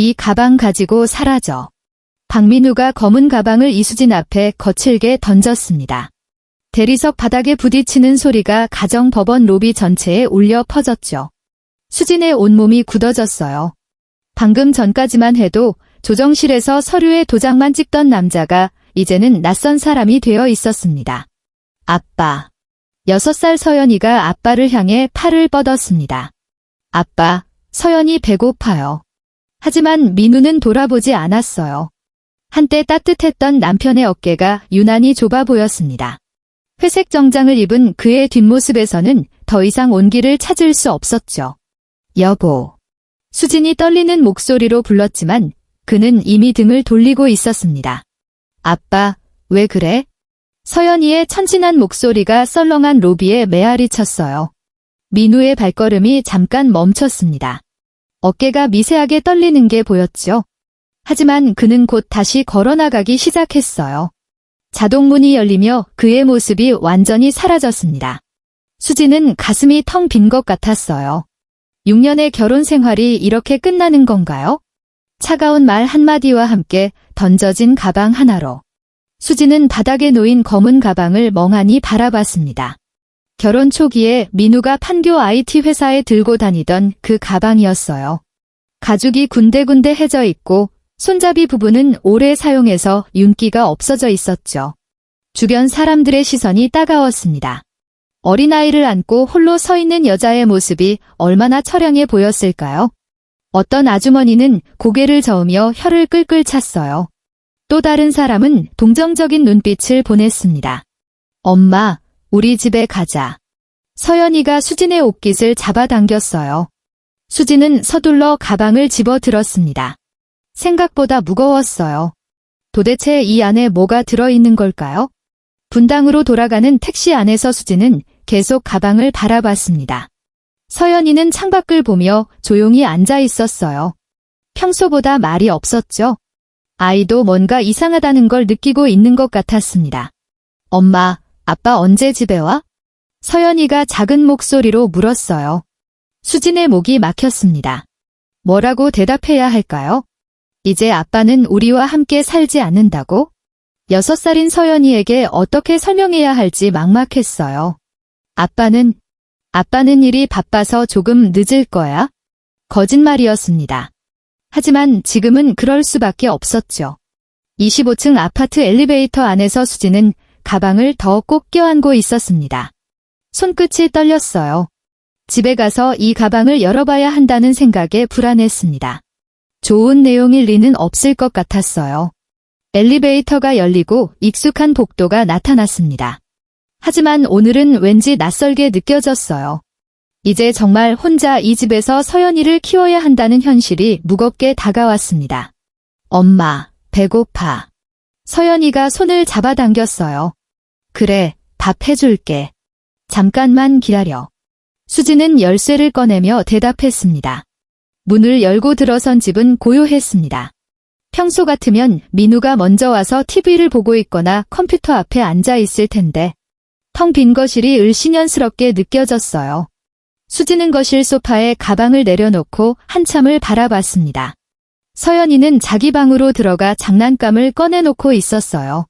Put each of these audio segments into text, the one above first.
이 가방 가지고 사라져. 박민우가 검은 가방을 이수진 앞에 거칠게 던졌습니다. 대리석 바닥에 부딪히는 소리가 가정법원 로비 전체에 울려 퍼졌죠. 수진의 온몸이 굳어졌어요. 방금 전까지만 해도 조정실에서 서류에 도장만 찍던 남자가 이제는 낯선 사람이 되어 있었습니다. 아빠. 6살 서연이가 아빠를 향해 팔을 뻗었습니다. 아빠, 서연이 배고파요. 하지만 민우는 돌아보지 않았어요. 한때 따뜻했던 남편의 어깨가 유난히 좁아 보였습니다. 회색 정장을 입은 그의 뒷모습에서는 더 이상 온기를 찾을 수 없었죠. 여보. 수진이 떨리는 목소리로 불렀지만 그는 이미 등을 돌리고 있었습니다. 아빠, 왜 그래? 서연이의 천진한 목소리가 썰렁한 로비에 메아리 쳤어요. 민우의 발걸음이 잠깐 멈췄습니다. 어깨가 미세하게 떨리는 게 보였죠. 하지만 그는 곧 다시 걸어나가기 시작했어요. 자동문이 열리며 그의 모습이 완전히 사라졌습니다. 수진은 가슴이 텅 빈 것 같았어요. 6년의 결혼 생활이 이렇게 끝나는 건가요? 차가운 말 한마디와 함께 던져진 가방 하나로. 수진은 바닥에 놓인 검은 가방을 멍하니 바라봤습니다. 결혼 초기에 민우가 판교 IT 회사에 들고 다니던 그 가방이었어요. 가죽이 군데군데 해져 있고 손잡이 부분은 오래 사용해서 윤기가 없어져 있었죠. 주변 사람들의 시선이 따가웠습니다. 어린아이를 안고 홀로 서 있는 여자의 모습이 얼마나 처량해 보였을까요? 어떤 아주머니는 고개를 저으며 혀를 끌끌 찼어요. 또 다른 사람은 동정적인 눈빛을 보냈습니다. 엄마, 우리 집에 가자. 서연이가 수진의 옷깃을 잡아당겼어요. 수진은 서둘러 가방을 집어들었습니다. 생각보다 무거웠어요. 도대체 이 안에 뭐가 들어있는 걸까요? 분당으로 돌아가는 택시 안에서 수진은 계속 가방을 바라봤습니다. 서연이는 창밖을 보며 조용히 앉아 있었어요. 평소보다 말이 없었죠. 아이도 뭔가 이상하다는 걸 느끼고 있는 것 같았습니다. 엄마, 아빠 언제 집에 와? 서연이가 작은 목소리로 물었어요. 수진의 목이 막혔습니다. 뭐라고 대답해야 할까요? 이제 아빠는 우리와 함께 살지 않는다고? 6살인 서연이에게 어떻게 설명해야 할지 막막했어요. 아빠는 일이 바빠서 조금 늦을 거야? 거짓말이었습니다. 하지만 지금은 그럴 수밖에 없었죠. 25층 아파트 엘리베이터 안에서 수진은 가방을 더 꼭 껴안고 있었습니다. 손끝이 떨렸어요. 집에 가서 이 가방을 열어봐야 한다는 생각에 불안했습니다. 좋은 내용일 리는 없을 것 같았어요. 엘리베이터가 열리고 익숙한 복도가 나타났습니다. 하지만 오늘은 왠지 낯설게 느껴졌어요. 이제 정말 혼자 이 집에서 서연이를 키워야 한다는 현실이 무겁게 다가왔습니다. 엄마, 배고파. 서연이가 손을 잡아당겼어요. 그래, 밥 해줄게. 잠깐만 기다려. 수진은 열쇠를 꺼내며 대답했습니다. 문을 열고 들어선 집은 고요했습니다. 평소 같으면 민우가 먼저 와서 TV를 보고 있거나 컴퓨터 앞에 앉아 있을 텐데 텅 빈 거실이 을씨년스럽게 느껴졌어요. 수진은 거실 소파에 가방을 내려놓고 한참을 바라봤습니다. 서연이는 자기 방으로 들어가 장난감을 꺼내놓고 있었어요.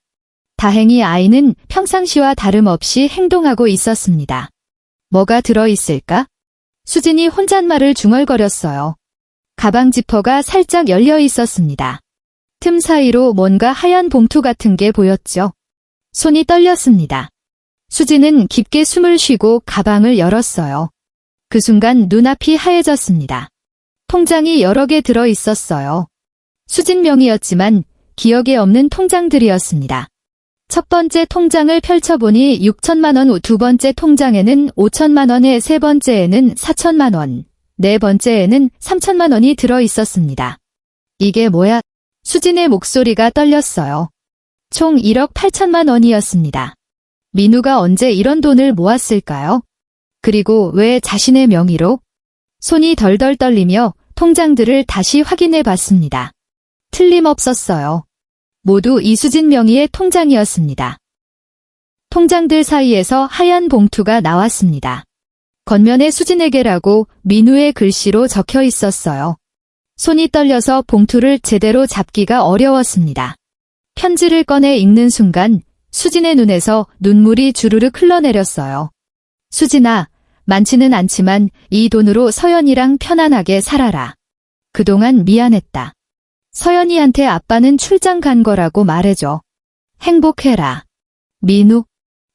다행히 아이는 평상시와 다름없이 행동하고 있었습니다. 뭐가 들어있을까? 수진이 혼잣말을 중얼거렸어요. 가방 지퍼가 살짝 열려 있었습니다. 틈 사이로 뭔가 하얀 봉투 같은 게 보였죠. 손이 떨렸습니다. 수진은 깊게 숨을 쉬고 가방을 열었어요. 그 순간 눈앞이 하얘졌습니다. 통장이 여러 개 들어 있었어요. 수진 명의였지만 기억에 없는 통장들이었습니다. 첫 번째 통장을 펼쳐보니 6천만 원, 두 번째 통장에는 5천만 원에 세 번째에는 4천만 원, 네 번째에는 3천만 원이 들어 있었습니다. 이게 뭐야? 수진의 목소리가 떨렸어요. 총 1억 8천만 원이었습니다. 민우가 언제 이런 돈을 모았을까요? 그리고 왜 자신의 명의로? 손이 덜덜 떨리며 통장들을 다시 확인해 봤습니다. 틀림없었어요. 모두 이수진 명의의 통장이었습니다. 통장들 사이에서 하얀 봉투가 나왔습니다. 겉면에 수진에게라고 민우의 글씨로 적혀 있었어요. 손이 떨려서 봉투를 제대로 잡기가 어려웠습니다. 편지를 꺼내 읽는 순간 수진의 눈에서 눈물이 주르륵 흘러내렸어요. 수진아, 많지는 않지만 이 돈으로 서연이랑 편안하게 살아라. 그동안 미안했다. 서연이한테 아빠는 출장 간 거라고 말해줘. 행복해라. 민우.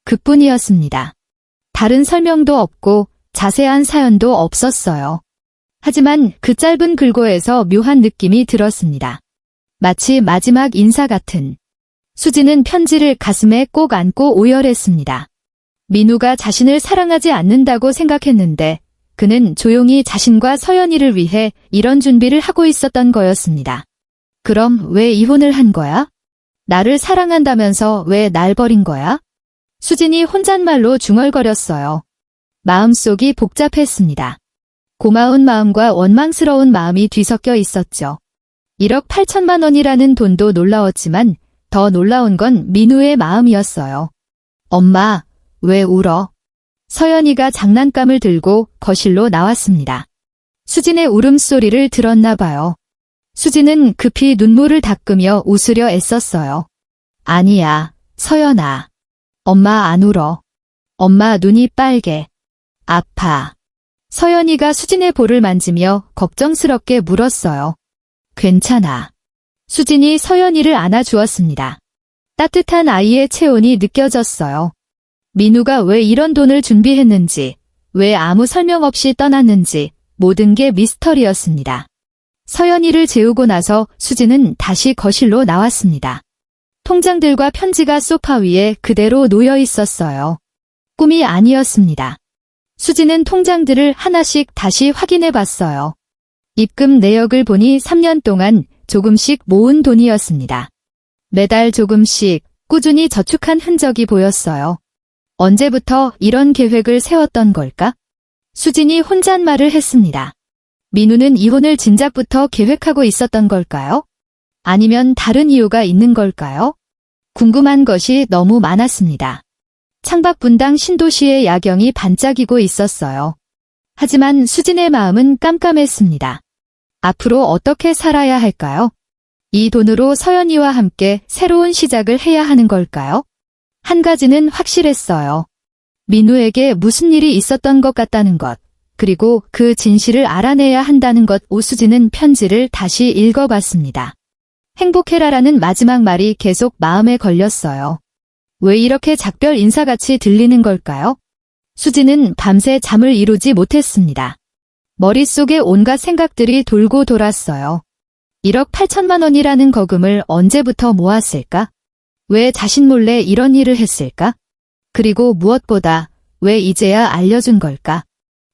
그뿐이었습니다. 다른 설명도 없고 자세한 사연도 없었어요. 하지만 그 짧은 글고에서 묘한 느낌이 들었습니다. 마치 마지막 인사 같은. 수진은 편지를 가슴에 꼭 안고 오열했습니다. 민우가 자신을 사랑하지 않는다고 생각했는데 그는 조용히 자신과 서연이를 위해 이런 준비를 하고 있었던 거였습니다. 그럼 왜 이혼을 한 거야? 나를 사랑한다면서 왜 날 버린 거야? 수진이 혼잣말로 중얼거렸어요. 마음속이 복잡했습니다. 고마운 마음과 원망스러운 마음이 뒤섞여 있었죠. 1억 8천만 원이라는 돈도 놀라웠지만 더 놀라운 건 민우의 마음이었어요. 엄마, 왜 울어? 서연이가 장난감을 들고 거실로 나왔습니다. 수진의 울음소리를 들었나 봐요. 수진은 급히 눈물을 닦으며 웃으려 애썼어요. 아니야, 서연아. 엄마 안 울어. 엄마 눈이 빨개. 아파. 서연이가 수진의 볼을 만지며 걱정스럽게 물었어요. 괜찮아. 수진이 서연이를 안아주었습니다. 따뜻한 아이의 체온이 느껴졌어요. 민우가 왜 이런 돈을 준비했는지, 왜 아무 설명 없이 떠났는지 모든 게 미스터리였습니다. 서연이를 재우고 나서 수진은 다시 거실로 나왔습니다. 통장들과 편지가 소파 위에 그대로 놓여 있었어요. 꿈이 아니었습니다. 수진은 통장들을 하나씩 다시 확인해 봤어요. 입금 내역을 보니 3년 동안 조금씩 모은 돈이었습니다. 매달 조금씩 꾸준히 저축한 흔적이 보였어요. 언제부터 이런 계획을 세웠던 걸까? 수진이 혼잣말을 했습니다. 민우는 이혼을 진작부터 계획하고 있었던 걸까요? 아니면 다른 이유가 있는 걸까요? 궁금한 것이 너무 많았습니다. 창밖 분당 신도시의 야경이 반짝이고 있었어요. 하지만 수진의 마음은 깜깜했습니다. 앞으로 어떻게 살아야 할까요? 이 돈으로 서연이와 함께 새로운 시작을 해야 하는 걸까요? 한 가지는 확실했어요. 민우에게 무슨 일이 있었던 것 같다는 것, 그리고 그 진실을 알아내야 한다는 것. 오수진은 편지를 다시 읽어봤습니다. 행복해라라는 마지막 말이 계속 마음에 걸렸어요. 왜 이렇게 작별 인사같이 들리는 걸까요? 수진은 밤새 잠을 이루지 못했습니다. 머릿속에 온갖 생각들이 돌고 돌았어요. 1억 8천만 원이라는 거금을 언제부터 모았을까? 왜 자신 몰래 이런 일을 했을까? 그리고 무엇보다 왜 이제야 알려준 걸까?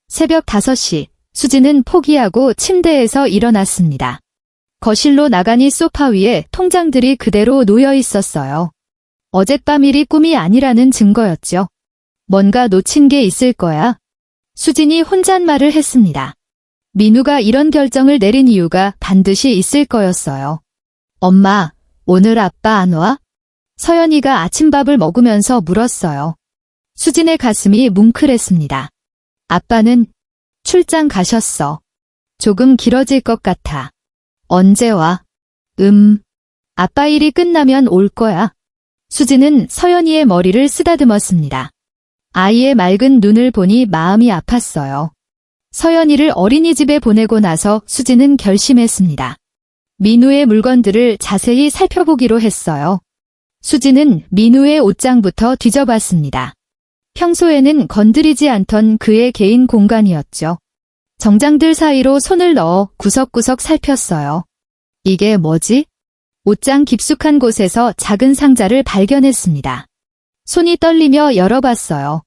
새벽 5시, 수진은 포기하고 침대에서 일어났습니다. 거실로 나가니 소파 위에 통장들이 그대로 놓여 있었어요. 어젯밤 일이 꿈이 아니라는 증거였죠. 뭔가 놓친 게 있을 거야. 수진이 혼잣말을 했습니다. 민우가 이런 결정을 내린 이유가 반드시 있을 거였어요. 엄마, 오늘 아빠 안 와? 서연이가 아침밥을 먹으면서 물었어요. 수진의 가슴이 뭉클했습니다. 아빠는 출장 가셨어. 조금 길어질 것 같아. 언제 와? 아빠 일이 끝나면 올 거야. 수진은 서연이의 머리를 쓰다듬었습니다. 아이의 맑은 눈을 보니 마음이 아팠어요. 서연이를 어린이집에 보내고 나서 수진은 결심했습니다. 민우의 물건들을 자세히 살펴보기로 했어요. 수진은 민우의 옷장부터 뒤져봤습니다. 평소에는 건드리지 않던 그의 개인 공간이었죠. 정장들 사이로 손을 넣어 구석구석 살폈어요. 이게 뭐지? 옷장 깊숙한 곳에서 작은 상자를 발견했습니다. 손이 떨리며 열어봤어요.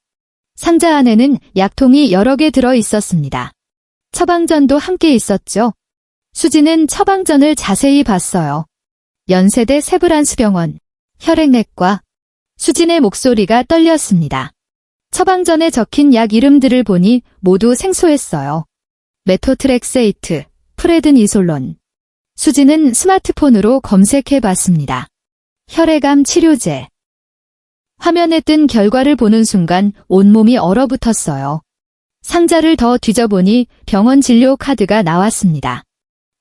상자 안에는 약통이 여러 개 들어 있었습니다. 처방전도 함께 있었죠. 수진은 처방전을 자세히 봤어요. 연세대 세브란스병원, 혈액내과. 수진의 목소리가 떨렸습니다. 처방전에 적힌 약 이름들을 보니 모두 생소했어요. 메토트렉세이트, 프레드니솔론. 수진은 스마트폰으로 검색해봤습니다. 혈액암 치료제. 화면에 뜬 결과를 보는 순간 온몸이 얼어붙었어요. 상자를 더 뒤져보니 병원 진료 카드가 나왔습니다.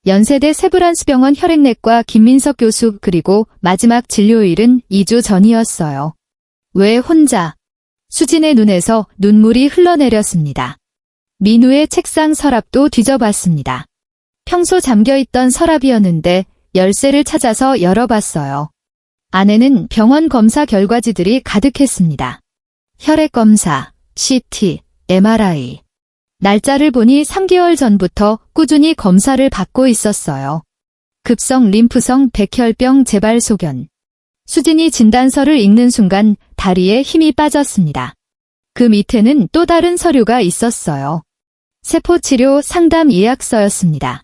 연세대 세브란스병원 혈액내과 김민석 교수 그리고 마지막 진료일은 2주 전이었어요. 왜 혼자? 수진의 눈에서 눈물이 흘러내렸습니다. 민우의 책상 서랍도 뒤져봤습니다. 평소 잠겨있던 서랍이었는데 열쇠를 찾아서 열어봤어요. 안에는 병원 검사 결과지들이 가득했습니다. 혈액검사, CT, MRI. 날짜를 보니 3개월 전부터 꾸준히 검사를 받고 있었어요. 급성 림프성 백혈병 재발 소견. 수진이 진단서를 읽는 순간 다리에 힘이 빠졌습니다. 그 밑에는 또 다른 서류가 있었어요. 세포치료 상담 예약서였습니다.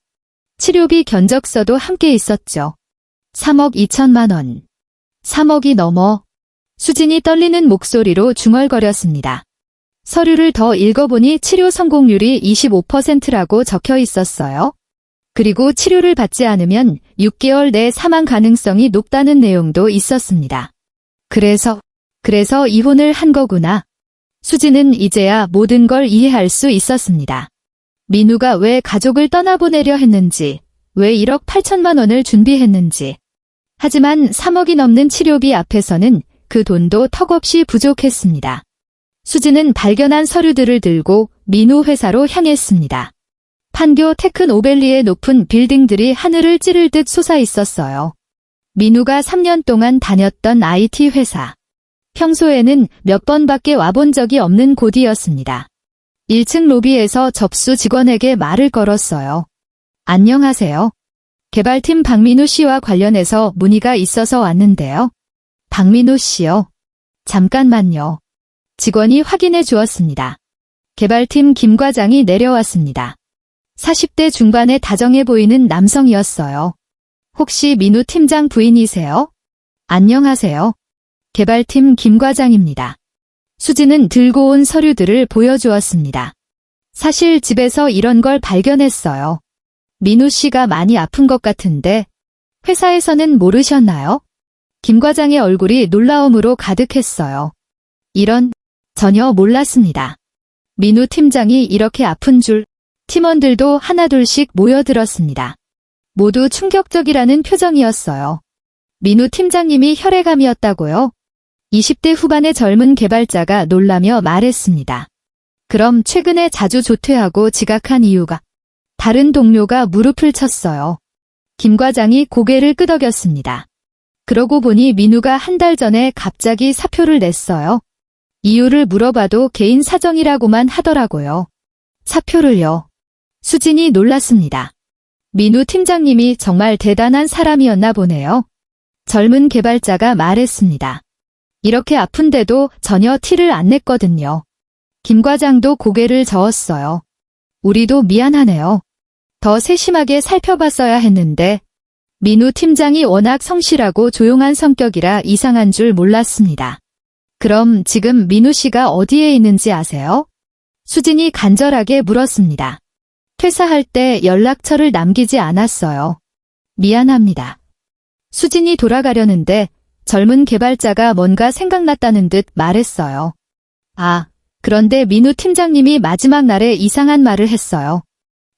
치료비 견적서도 함께 있었죠. 3억 2천만 원. 3억이 넘어. 수진이 떨리는 목소리로 중얼거렸습니다. 서류를 더 읽어보니 치료 성공률이 25%라고 적혀 있었어요. 그리고 치료를 받지 않으면 6개월 내 사망 가능성이 높다는 내용도 있었습니다. 그래서 이혼을 한 거구나. 수진은 이제야 모든 걸 이해할 수 있었습니다. 민우가 왜 가족을 떠나보내려 했는지, 왜 1억 8천만 원을 준비했는지. 하지만 3억이 넘는 치료비 앞에서는 그 돈도 턱없이 부족했습니다. 수진은 발견한 서류들을 들고 민우 회사로 향했습니다. 판교 테크노밸리의 높은 빌딩들이 하늘을 찌를 듯 솟아 있었어요. 민우가 3년 동안 다녔던 IT 회사. 평소에는 몇 번밖에 와본 적이 없는 곳이었습니다. 1층 로비에서 접수 직원에게 말을 걸었어요. 안녕하세요. 개발팀 박민우 씨와 관련해서 문의가 있어서 왔는데요. 박민우 씨요. 잠깐만요. 직원이 확인해 주었습니다. 개발팀 김 과장이 내려왔습니다. 40대 중반에 다정해 보이는 남성이었어요. 혹시 민우 팀장 부인이세요? 안녕하세요. 개발팀 김 과장입니다. 수진은 들고 온 서류들을 보여주었습니다. 사실 집에서 이런 걸 발견했어요. 민우 씨가 많이 아픈 것 같은데 회사에서는 모르셨나요? 김 과장의 얼굴이 놀라움으로 가득했어요. 전혀 몰랐습니다. 민우 팀장이 이렇게 아픈 줄 팀원들도 하나둘씩 모여들었습니다. 모두 충격적이라는 표정이었어요. 민우 팀장님이 혈액암이었다고요? 20대 후반의 젊은 개발자가 놀라며 말했습니다. 그럼 최근에 자주 조퇴하고 지각한 이유가? 다른 동료가 무릎을 쳤어요. 김 과장이 고개를 끄덕였습니다. 그러고 보니 민우가 한 달 전에 갑자기 사표를 냈어요. 이유를 물어봐도 개인 사정이라고만 하더라고요. 사표를요? 수진이 놀랐습니다. 민우 팀장님이 정말 대단한 사람이었나 보네요. 젊은 개발자가 말했습니다. 이렇게 아픈데도 전혀 티를 안 냈거든요. 김 과장도 고개를 저었어요. 우리도 미안하네요. 더 세심하게 살펴봤어야 했는데 민우 팀장이 워낙 성실하고 조용한 성격이라 이상한 줄 몰랐습니다. 그럼 지금 민우 씨가 어디에 있는지 아세요? 수진이 간절하게 물었습니다. 퇴사할 때 연락처를 남기지 않았어요. 미안합니다. 수진이 돌아가려는데 젊은 개발자가 뭔가 생각났다는 듯 말했어요. 그런데 민우 팀장님이 마지막 날에 이상한 말을 했어요.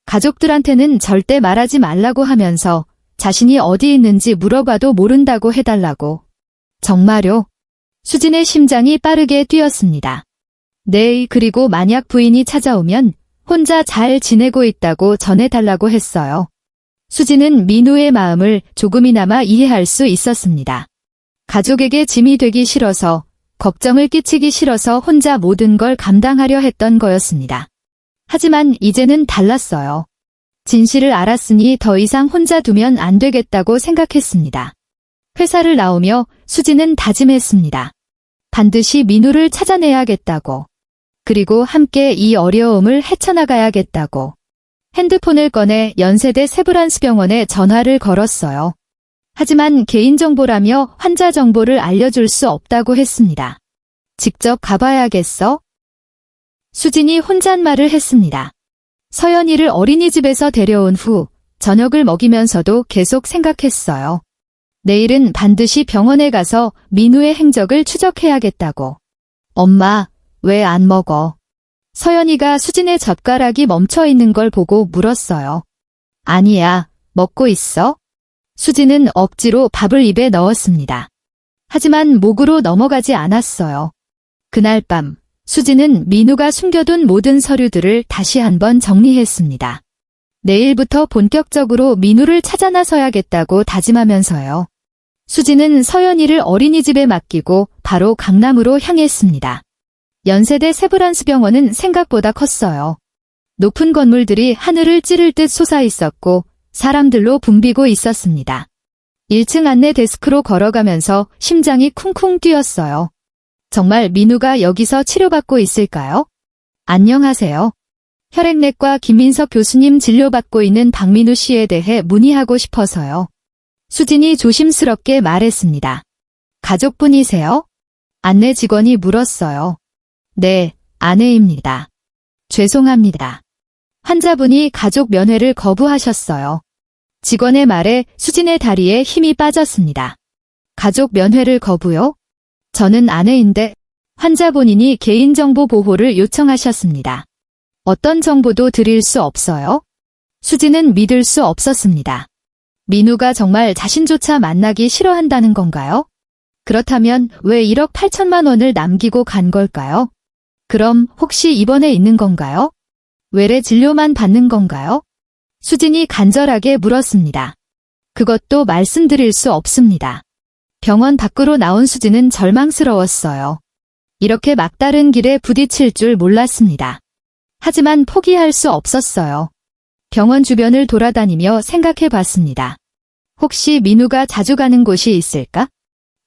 가족들한테는 절대 말하지 말라고 하면서 자신이 어디 있는지 물어봐도 모른다고 해달라고. 정말요? 수진의 심장이 빠르게 뛰었습니다. 네, 그리고 만약 부인이 찾아오면 혼자 잘 지내고 있다고 전해달라고 했어요. 수진은 민우의 마음을 조금이나마 이해할 수 있었습니다. 가족에게 짐이 되기 싫어서, 걱정을 끼치기 싫어서 혼자 모든 걸 감당하려 했던 거였습니다. 하지만 이제는 달랐어요. 진실을 알았으니 더 이상 혼자 두면 안 되겠다고 생각했습니다. 회사를 나오며 수진은 다짐했습니다. 반드시 민우를 찾아내야겠다고. 그리고 함께 이 어려움을 헤쳐나가야겠다고. 핸드폰을 꺼내 연세대 세브란스병원에 전화를 걸었어요. 하지만 개인정보라며 환자 정보를 알려줄 수 없다고 했습니다. 직접 가봐야겠어? 수진이 혼잣말을 했습니다. 서연이를 어린이집에서 데려온 후 저녁을 먹이면서도 계속 생각했어요. 내일은 반드시 병원에 가서 민우의 행적을 추적해야겠다고. 엄마, 왜 안 먹어? 서연이가 수진의 젓가락이 멈춰 있는 걸 보고 물었어요. 아니야, 먹고 있어? 수지는 억지로 밥을 입에 넣었습니다. 하지만 목으로 넘어가지 않았어요. 그날 밤, 수지는 민우가 숨겨둔 모든 서류들을 다시 한번 정리했습니다. 내일부터 본격적으로 민우를 찾아 나서야겠다고 다짐하면서요. 수지는 서연이를 어린이집에 맡기고 바로 강남으로 향했습니다. 연세대 세브란스 병원은 생각보다 컸어요. 높은 건물들이 하늘을 찌를 듯 솟아 있었고 사람들로 붐비고 있었습니다. 1층 안내 데스크로 걸어가면서 심장이 쿵쿵 뛰었어요. 정말 민우가 여기서 치료받고 있을까요? 안녕하세요. 혈액내과 김민석 교수님 진료받고 있는 박민우 씨에 대해 문의하고 싶어서요. 수진이 조심스럽게 말했습니다. 가족분이세요? 안내 직원이 물었어요. 네, 아내입니다. 죄송합니다. 환자분이 가족 면회를 거부하셨어요. 직원의 말에 수진의 다리에 힘이 빠졌습니다. 가족 면회를 거부요? 저는 아내인데 환자 본인이 개인정보 보호를 요청하셨습니다. 어떤 정보도 드릴 수 없어요? 수진은 믿을 수 없었습니다. 민우가 정말 자신조차 만나기 싫어한다는 건가요? 그렇다면 왜 1억 8천만 원을 남기고 간 걸까요? 그럼 혹시 입원해 있는 건가요? 외래 진료만 받는 건가요? 수진이 간절하게 물었습니다. 그것도 말씀드릴 수 없습니다. 병원 밖으로 나온 수진은 절망스러웠어요. 이렇게 막다른 길에 부딪힐 줄 몰랐습니다. 하지만 포기할 수 없었어요. 병원 주변을 돌아다니며 생각해 봤습니다. 혹시 민우가 자주 가는 곳이 있을까?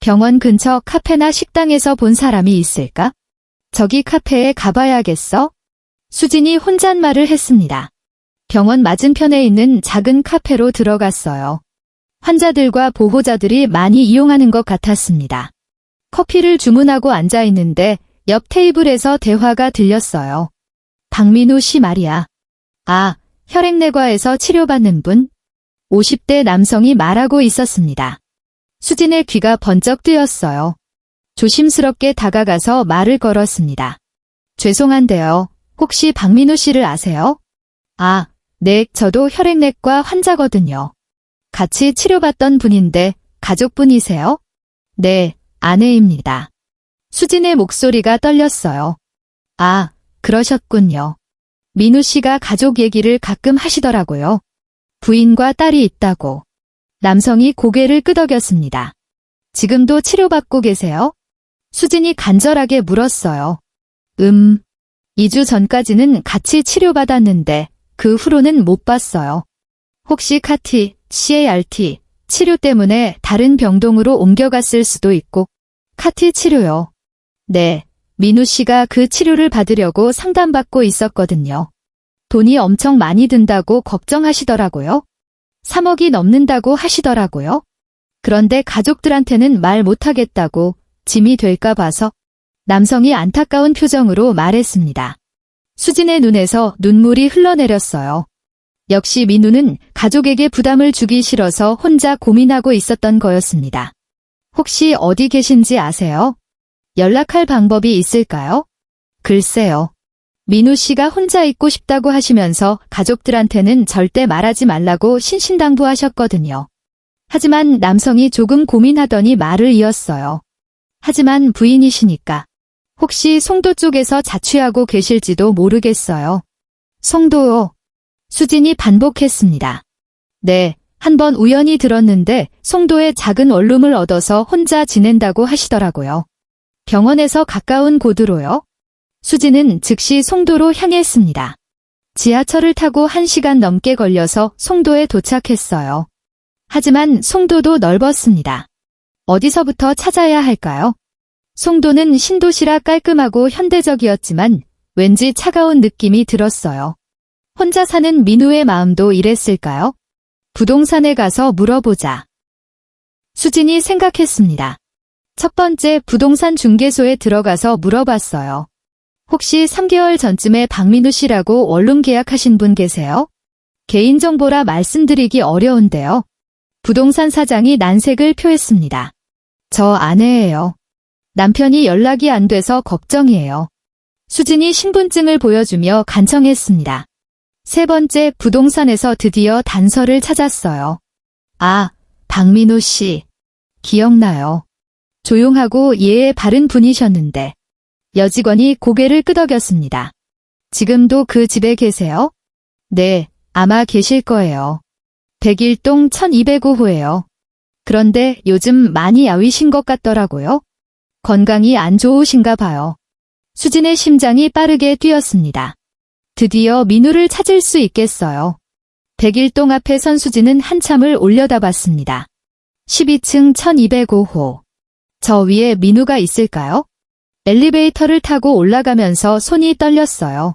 병원 근처 카페나 식당에서 본 사람이 있을까? 저기 카페에 가봐야겠어? 수진이 혼잣말을 했습니다. 병원 맞은편에 있는 작은 카페로 들어갔어요. 환자들과 보호자들이 많이 이용하는 것 같았습니다. 커피를 주문하고 앉아 있는데 옆 테이블에서 대화가 들렸어요. 박민우 씨 말이야. 아, 혈액내과에서 치료받는 분? 50대 남성이 말하고 있었습니다. 수진의 귀가 번쩍 뜨였어요. 조심스럽게 다가가서 말을 걸었습니다. 죄송한데요. 혹시 박민우 씨를 아세요? 아, 네, 저도 혈액내과 환자거든요. 같이 치료받던 분인데 가족분이세요? 네, 아내입니다. 수진의 목소리가 떨렸어요. 아, 그러셨군요. 민우 씨가 가족 얘기를 가끔 하시더라고요. 부인과 딸이 있다고. 남성이 고개를 끄덕였습니다. 지금도 치료받고 계세요? 수진이 간절하게 물었어요. 2주 전까지는 같이 치료받았는데 그 후로는 못 봤어요. 혹시 CART 치료 때문에 다른 병동으로 옮겨갔을 수도 있고. CART 치료요. 네, 민우 씨가 그 치료를 받으려고 상담받고 있었거든요. 돈이 엄청 많이 든다고 걱정하시더라고요. 3억이 넘는다고 하시더라고요. 그런데 가족들한테는 말 못하겠다고 짐이 될까 봐서. 남성이 안타까운 표정으로 말했습니다. 수진의 눈에서 눈물이 흘러내렸어요. 역시 민우는 가족에게 부담을 주기 싫어서 혼자 고민하고 있었던 거였습니다. 혹시 어디 계신지 아세요? 연락할 방법이 있을까요? 글쎄요. 민우 씨가 혼자 있고 싶다고 하시면서 가족들한테는 절대 말하지 말라고 신신당부하셨거든요. 하지만 남성이 조금 고민하더니 말을 이었어요. 하지만 부인이시니까. 혹시 송도 쪽에서 자취하고 계실지도 모르겠어요. 송도요. 수진이 반복했습니다. 네, 한번 우연히 들었는데 송도에 작은 원룸을 얻어서 혼자 지낸다고 하시더라고요. 병원에서 가까운 곳으로요? 수진은 즉시 송도로 향했습니다. 지하철을 타고 1시간 넘게 걸려서 송도에 도착했어요. 하지만 송도도 넓었습니다. 어디서부터 찾아야 할까요? 송도는 신도시라 깔끔하고 현대적이었지만 왠지 차가운 느낌이 들었어요. 혼자 사는 민우의 마음도 이랬을까요? 부동산에 가서 물어보자. 수진이 생각했습니다. 첫 번째 부동산 중개소에 들어가서 물어봤어요. 혹시 3개월 전쯤에 박민우 씨라고 원룸 계약하신 분 계세요? 개인정보라 말씀드리기 어려운데요. 부동산 사장이 난색을 표했습니다. 저 아내예요. 남편이 연락이 안 돼서 걱정이에요. 수진이 신분증을 보여주며 간청했습니다. 세 번째 부동산에서 드디어 단서를 찾았어요. 아, 박민우 씨. 기억나요. 조용하고 예의 바른 분이셨는데. 여직원이 고개를 끄덕였습니다. 지금도 그 집에 계세요? 네, 아마 계실 거예요. 101동 1205호예요. 그런데 요즘 많이 야위신 것 같더라고요. 건강이 안 좋으신가 봐요. 수진의 심장이 빠르게 뛰었습니다. 드디어 민우를 찾을 수 있겠어요. 101동 앞에 선 수진은 한참을 올려다봤습니다. 12층 1205호. 저 위에 민우가 있을까요? 엘리베이터를 타고 올라가면서 손이 떨렸어요.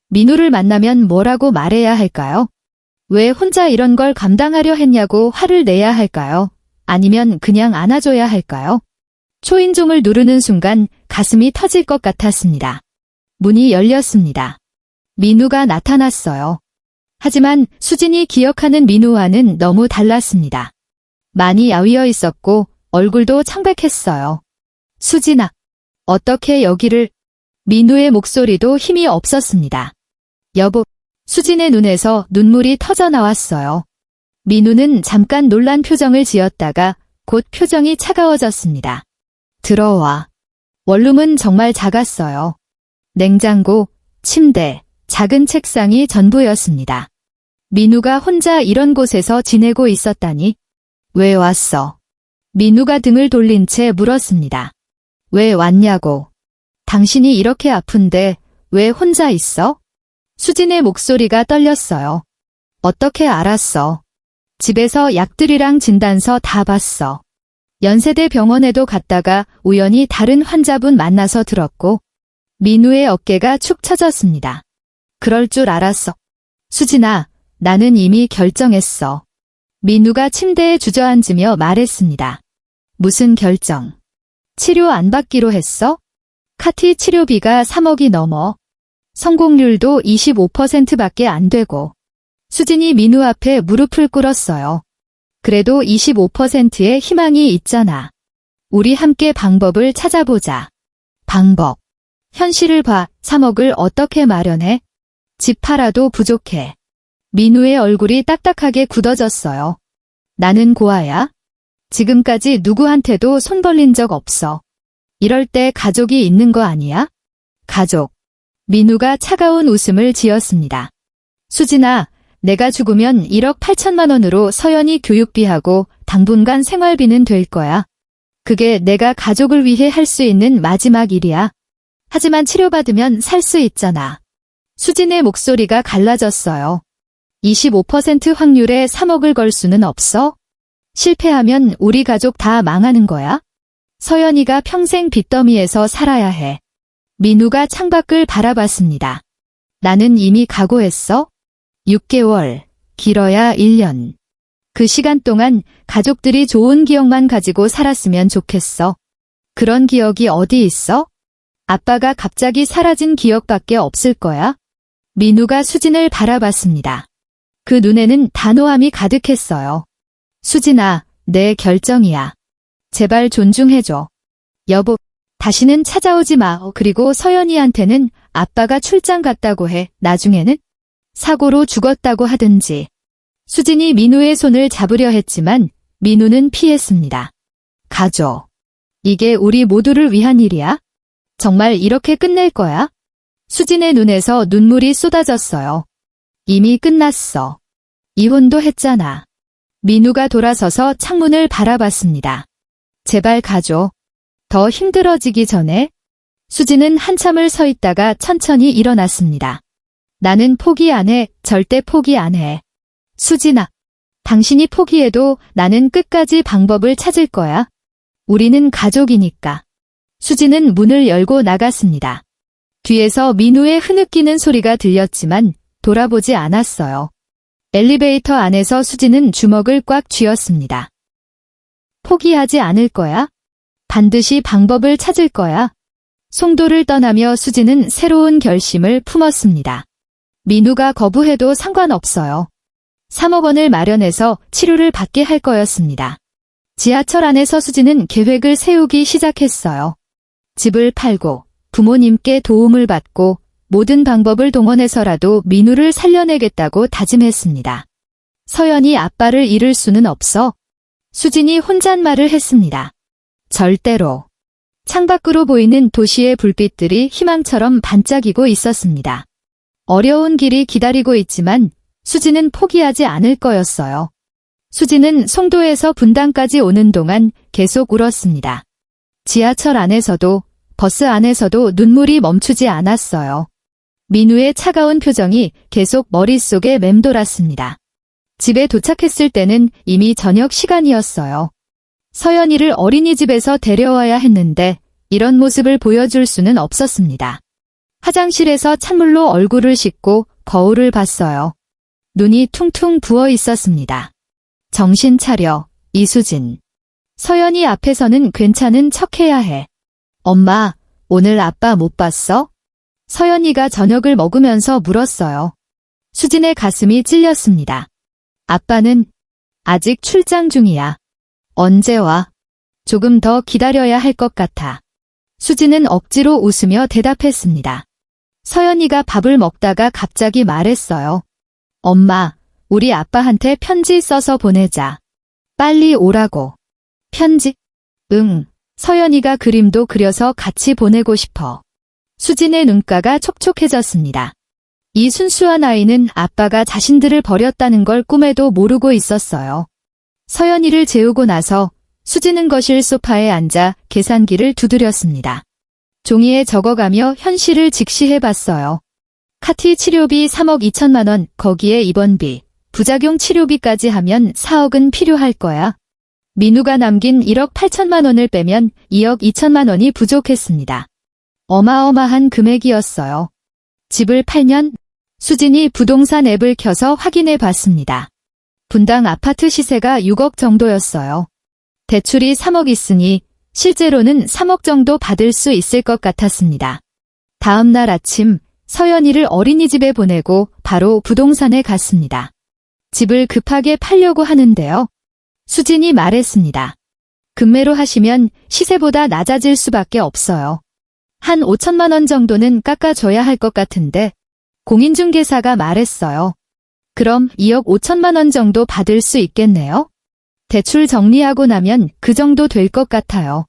민우를 만나면 뭐라고 말해야 할까요? 왜 혼자 이런 걸 감당하려 했냐고 화를 내야 할까요? 아니면 그냥 안아줘야 할까요? 초인종을 누르는 순간 가슴이 터질 것 같았습니다. 문이 열렸습니다. 민우가 나타났어요. 하지만 수진이 기억하는 민우와는 너무 달랐습니다. 많이 야위어 있었고 얼굴도 창백했어요. 수진아, 어떻게 여기를... 민우의 목소리도 힘이 없었습니다. 여보, 수진의 눈에서 눈물이 터져 나왔어요. 민우는 잠깐 놀란 표정을 지었다가 곧 표정이 차가워졌습니다. 들어와. 원룸은 정말 작았어요. 냉장고, 침대, 작은 책상이 전부였습니다. 민우가 혼자 이런 곳에서 지내고 있었다니. 왜 왔어? 민우가 등을 돌린 채 물었습니다. 왜 왔냐고. 당신이 이렇게 아픈데 왜 혼자 있어? 수진의 목소리가 떨렸어요. 어떻게 알았어? 집에서 약들이랑 진단서 다 봤어. 연세대 병원에도 갔다가 우연히 다른 환자분 만나서 들었고. 민우의 어깨가 축 처졌습니다. 그럴 줄 알았어. 수진아, 나는 이미 결정했어. 민우가 침대에 주저앉으며 말했습니다. 무슨 결정? 치료 안 받기로 했어? 카티 치료비가 3억이 넘어. 성공률도 25%밖에 안 되고. 수진이 민우 앞에 무릎을 꿇었어요. 그래도 25%의 희망이 있잖아. 우리 함께 방법을 찾아보자. 방법. 현실을 봐. 3억을 어떻게 마련해? 집 팔아도 부족해. 민우의 얼굴이 딱딱하게 굳어졌어요. 나는 고아야. 지금까지 누구한테도 손 벌린 적 없어. 이럴 때 가족이 있는 거 아니야? 가족. 민우가 차가운 웃음을 지었습니다. 수진아, 내가 죽으면 1억 8천만 원으로 서연이 교육비하고 당분간 생활비는 될 거야. 그게 내가 가족을 위해 할 수 있는 마지막 일이야. 하지만 치료받으면 살 수 있잖아. 수진의 목소리가 갈라졌어요. 25% 확률에 3억을 걸 수는 없어? 실패하면 우리 가족 다 망하는 거야? 서연이가 평생 빚더미에서 살아야 해. 민우가 창밖을 바라봤습니다. 나는 이미 각오했어? 6개월, 길어야 1년. 그 시간 동안 가족들이 좋은 기억만 가지고 살았으면 좋겠어. 그런 기억이 어디 있어? 아빠가 갑자기 사라진 기억밖에 없을 거야? 민우가 수진을 바라봤습니다. 그 눈에는 단호함이 가득했어요. 수진아, 내 결정이야. 제발 존중해줘. 여보, 다시는 찾아오지 마. 그리고 서연이한테는 아빠가 출장 갔다고 해. 나중에는 사고로 죽었다고 하든지. 수진이 민우의 손을 잡으려 했지만 민우는 피했습니다. 가줘. 이게 우리 모두를 위한 일이야? 정말 이렇게 끝낼 거야? 수진의 눈에서 눈물이 쏟아졌어요. 이미 끝났어. 이혼도 했잖아. 민우가 돌아서서 창문을 바라봤습니다. 제발 가줘. 더 힘들어지기 전에. 수진은 한참을 서 있다가 천천히 일어났습니다. 나는 포기 안 해. 절대 포기 안 해. 수진아, 당신이 포기해도 나는 끝까지 방법을 찾을 거야. 우리는 가족이니까. 수진은 문을 열고 나갔습니다. 뒤에서 민우의 흐느끼는 소리가 들렸지만 돌아보지 않았어요. 엘리베이터 안에서 수진은 주먹을 꽉 쥐었습니다. 포기하지 않을 거야? 반드시 방법을 찾을 거야. 송도를 떠나며 수진은 새로운 결심을 품었습니다. 민우가 거부해도 상관없어요. 3억 원을 마련해서 치료를 받게 할 거였습니다. 지하철 안에서 수진은 계획을 세우기 시작했어요. 집을 팔고 부모님께 도움을 받고 모든 방법을 동원해서라도 민우를 살려내겠다고 다짐했습니다. 서연이 아빠를 잃을 수는 없어. 수진이 혼잣말을 했습니다. 절대로. 창밖으로 보이는 도시의 불빛들이 희망처럼 반짝이고 있었습니다. 어려운 길이 기다리고 있지만 수진은 포기하지 않을 거였어요. 수진은 송도에서 분당까지 오는 동안 계속 울었습니다. 지하철 안에서도 버스 안에서도 눈물이 멈추지 않았어요. 민우의 차가운 표정이 계속 머릿속에 맴돌았습니다. 집에 도착했을 때는 이미 저녁 시간이었어요. 서연이를 어린이집에서 데려와야 했는데 이런 모습을 보여줄 수는 없었습니다. 화장실에서 찬물로 얼굴을 씻고 거울을 봤어요. 눈이 퉁퉁 부어 있었습니다. 정신 차려, 이수진. 서연이 앞에서는 괜찮은 척해야 해. 엄마, 오늘 아빠 못 봤어? 서연이가 저녁을 먹으면서 물었어요. 수진의 가슴이 찔렸습니다. 아빠는 아직 출장 중이야. 언제 와? 조금 더 기다려야 할 것 같아. 수진은 억지로 웃으며 대답했습니다. 서연이가 밥을 먹다가 갑자기 말했어요. 엄마, 우리 아빠한테 편지 써서 보내자. 빨리 오라고. 편지? 응. 서연이가 그림도 그려서 같이 보내고 싶어. 수진의 눈가가 촉촉해졌습니다. 이 순수한 아이는 아빠가 자신들을 버렸다는 걸 꿈에도 모르고 있었어요. 서연이를 재우고 나서 수진은 거실 소파에 앉아 계산기를 두드렸습니다. 종이에 적어가며 현실을 직시해봤어요. 카티 치료비 3억 2천만 원, 거기에 입원비, 부작용 치료비까지 하면 4억은 필요할 거야. 민우가 남긴 1억 8천만 원을 빼면 2억 2천만 원이 부족했습니다. 어마어마한 금액이었어요. 집을 팔면? 수진이 부동산 앱을 켜서 확인해 봤습니다. 분당 아파트 시세가 6억 정도였어요. 대출이 3억 있으니 실제로는 3억 정도 받을 수 있을 것 같았습니다. 다음 날 아침 서연이를 어린이집에 보내고 바로 부동산에 갔습니다. 집을 급하게 팔려고 하는데요. 수진이 말했습니다. 금매로 하시면 시세보다 낮아질 수밖에 없어요. 한 5천만 원 정도는 깎아줘야 할 것 같은데 공인중개사가 말했어요. 그럼 2억 5천만 원 정도 받을 수 있겠네요? 대출 정리하고 나면 그 정도 될 것 같아요.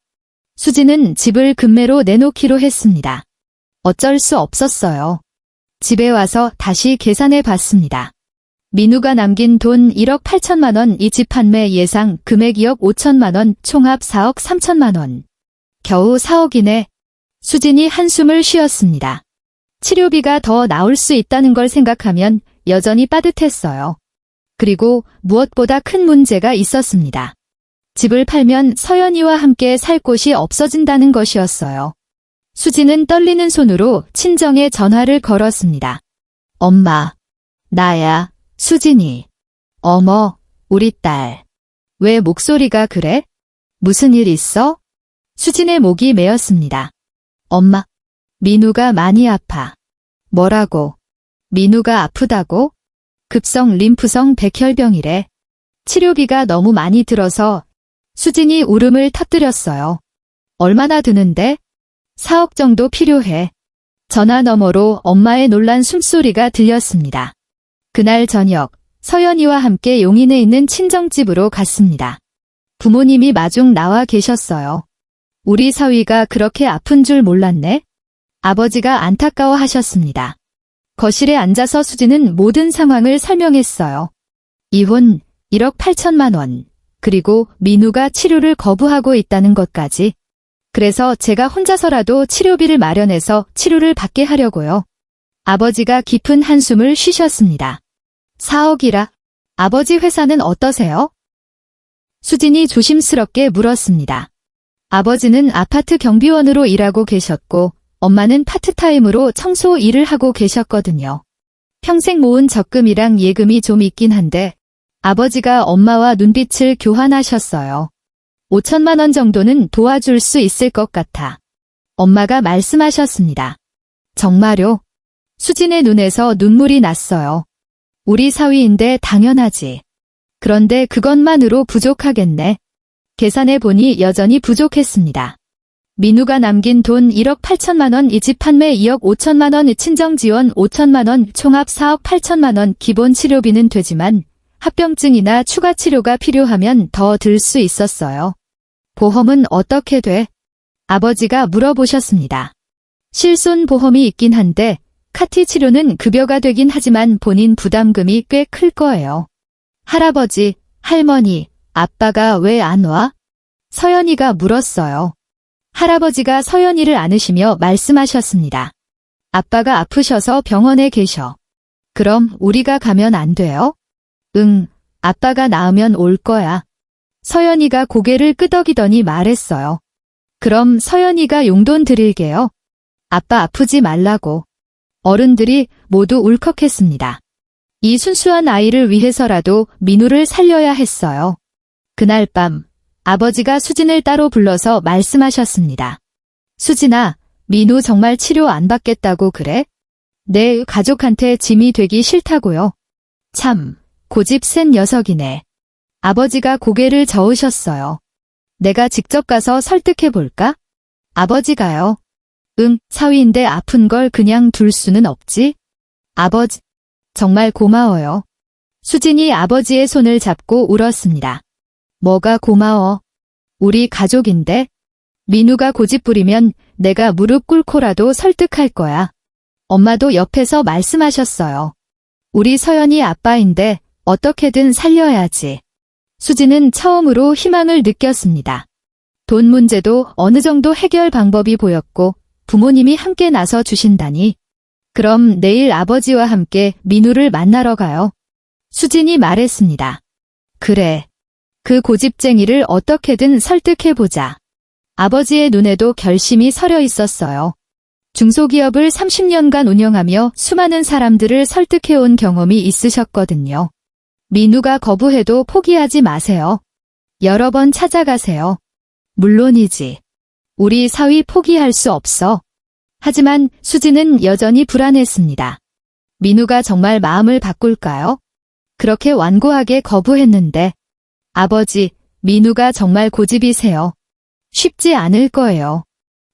수진은 집을 금매로 내놓기로 했습니다. 어쩔 수 없었어요. 집에 와서 다시 계산해 봤습니다. 민우가 남긴 돈 1억 8천만 원, 이 집 판매 예상 금액 2억 5천만 원, 총합 4억 3천만 원. 겨우 4억이네. 수진이 한숨을 쉬었습니다. 치료비가 더 나올 수 있다는 걸 생각하면 여전히 빠듯했어요. 그리고 무엇보다 큰 문제가 있었습니다. 집을 팔면 서연이와 함께 살 곳이 없어진다는 것이었어요. 수진은 떨리는 손으로 친정에 전화를 걸었습니다. 엄마, 나야, 수진이. 어머, 우리 딸. 왜 목소리가 그래? 무슨 일 있어? 수진의 목이 메었습니다. 엄마, 민우가 많이 아파. 뭐라고? 민우가 아프다고? 급성 림프성 백혈병이래. 치료비가 너무 많이 들어서. 수진이 울음을 터뜨렸어요. 얼마나 드는데? 4억 정도 필요해. 전화 너머로 엄마의 놀란 숨소리가 들렸습니다. 그날 저녁, 서연이와 함께 용인에 있는 친정집으로 갔습니다. 부모님이 마중 나와 계셨어요. 우리 사위가 그렇게 아픈 줄 몰랐네? 아버지가 안타까워하셨습니다. 거실에 앉아서 수진은 모든 상황을 설명했어요. 이혼, 1억 8천만 원, 그리고 민우가 치료를 거부하고 있다는 것까지. 그래서 제가 혼자서라도 치료비를 마련해서 치료를 받게 하려고요. 아버지가 깊은 한숨을 쉬셨습니다. 4억이라. 아버지 회사는 어떠세요? 수진이 조심스럽게 물었습니다. 아버지는 아파트 경비원으로 일하고 계셨고 엄마는 파트타임으로 청소 일을 하고 계셨거든요. 평생 모은 적금이랑 예금이 좀 있긴 한데 아버지가 엄마와 눈빛을 교환하셨어요. 5천만 원 정도는 도와줄 수 있을 것 같아. 엄마가 말씀하셨습니다. 정말요? 수진의 눈에서 눈물이 났어요. 우리 사위인데 당연하지. 그런데 그것만으로 부족하겠네. 계산해 보니 여전히 부족했습니다. 민우가 남긴 돈 1억 8천만 원, 이 집 판매 2억 5천만 원, 친정 지원 5천만 원, 총합 4억 8천만 원, 기본 치료비는 되지만 합병증이나 추가 치료가 필요하면 더 들 수 있었어요. 보험은 어떻게 돼? 아버지가 물어보셨습니다. 실손보험이 있긴 한데 카티 치료는 급여가 되긴 하지만 본인 부담금이 꽤 클 거예요. 할아버지, 할머니, 아빠가 왜 안 와? 서연이가 물었어요. 할아버지가 서연이를 안으시며 말씀하셨습니다. 아빠가 아프셔서 병원에 계셔. 그럼 우리가 가면 안 돼요? 응, 아빠가 나으면 올 거야. 서연이가 고개를 끄덕이더니 말했어요. 그럼 서연이가 용돈 드릴게요. 아빠 아프지 말라고. 어른들이 모두 울컥했습니다. 이 순수한 아이를 위해서라도 민우를 살려야 했어요. 그날 밤 아버지가 수진을 따로 불러서 말씀하셨습니다. 수진아, 민우 정말 치료 안 받겠다고 그래? 내 가족한테 짐이 되기 싫다고요. 참, 고집 센 녀석이네. 아버지가 고개를 저으셨어요. 내가 직접 가서 설득해 볼까? 아버지가요. 응, 사위인데 아픈 걸 그냥 둘 수는 없지? 아버지, 정말 고마워요. 수진이 아버지의 손을 잡고 울었습니다. 뭐가 고마워? 우리 가족인데? 민우가 고집부리면 내가 무릎 꿇고라도 설득할 거야. 엄마도 옆에서 말씀하셨어요. 우리 서연이 아빠인데 어떻게든 살려야지. 수진은 처음으로 희망을 느꼈습니다. 돈 문제도 어느 정도 해결 방법이 보였고 부모님이 함께 나서 주신다니. 그럼 내일 아버지와 함께 민우를 만나러 가요. 수진이 말했습니다. 그래. 그 고집쟁이를 어떻게든 설득해보자. 아버지의 눈에도 결심이 서려 있었어요. 중소기업을 30년간 운영하며 수많은 사람들을 설득해온 경험이 있으셨거든요. 민우가 거부해도 포기하지 마세요. 여러 번 찾아가세요. 물론이지. 우리 사위 포기할 수 없어. 하지만 수진은 여전히 불안했습니다. 민우가 정말 마음을 바꿀까요? 그렇게 완고하게 거부했는데. 아버지, 민우가 정말 고집이세요. 쉽지 않을 거예요.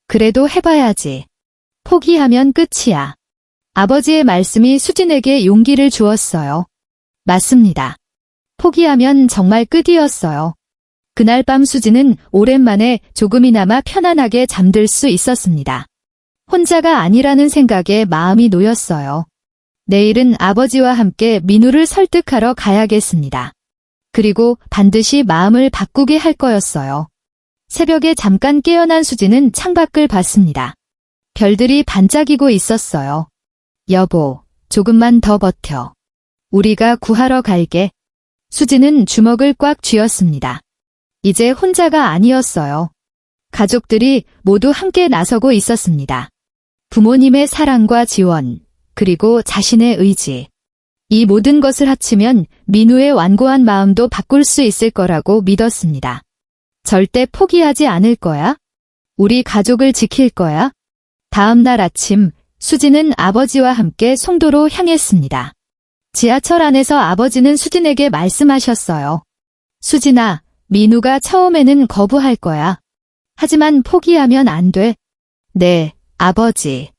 그래도 해봐야지. 포기하면 끝이야. 아버지의 말씀이 수진에게 용기를 주었어요. 맞습니다. 포기하면 정말 끝이었어요. 그날 밤 수진은 오랜만에 조금이나마 편안하게 잠들 수 있었습니다. 혼자가 아니라는 생각에 마음이 놓였어요. 내일은 아버지와 함께 민우를 설득하러 가야겠습니다. 그리고 반드시 마음을 바꾸게 할 거였어요. 새벽에 잠깐 깨어난 수진은 창밖을 봤습니다. 별들이 반짝이고 있었어요. 여보, 조금만 더 버텨. 우리가 구하러 갈게. 수진은 주먹을 꽉 쥐었습니다. 이제 혼자가 아니었어요. 가족들이 모두 함께 나서고 있었습니다. 부모님의 사랑과 지원, 그리고 자신의 의지. 이 모든 것을 합치면 민우의 완고한 마음도 바꿀 수 있을 거라고 믿었습니다. 절대 포기하지 않을 거야. 우리 가족을 지킬 거야. 다음 날 아침, 수진은 아버지와 함께 송도로 향했습니다. 지하철 안에서 아버지는 수진에게 말씀하셨어요. 수진아, 민우가 처음에는 거부할 거야. 하지만 포기하면 안 돼. 네, 아버지.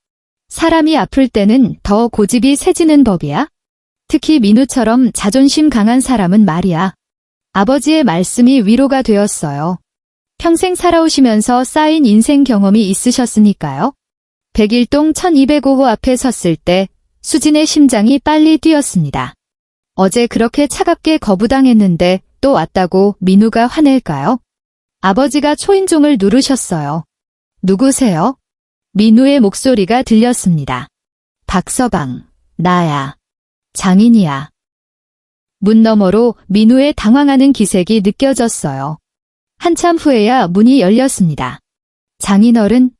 사람이 아플 때는 더 고집이 세지는 법이야. 특히 민우처럼 자존심 강한 사람은 말이야. 아버지의 말씀이 위로가 되었어요. 평생 살아오시면서 쌓인 인생 경험이 있으셨으니까요. 101동 1205호 앞에 섰을 때 수진의 심장이 빨리 뛰었습니다. 어제 그렇게 차갑게 거부당했는데 또 왔다고 민우가 화낼까요? 아버지가 초인종을 누르셨어요. 누구세요? 민우의 목소리가 들렸습니다. 박서방, 나야. 장인이야. 문 너머로 민우의 당황하는 기색이 느껴졌어요. 한참 후에야 문이 열렸습니다. 장인어른,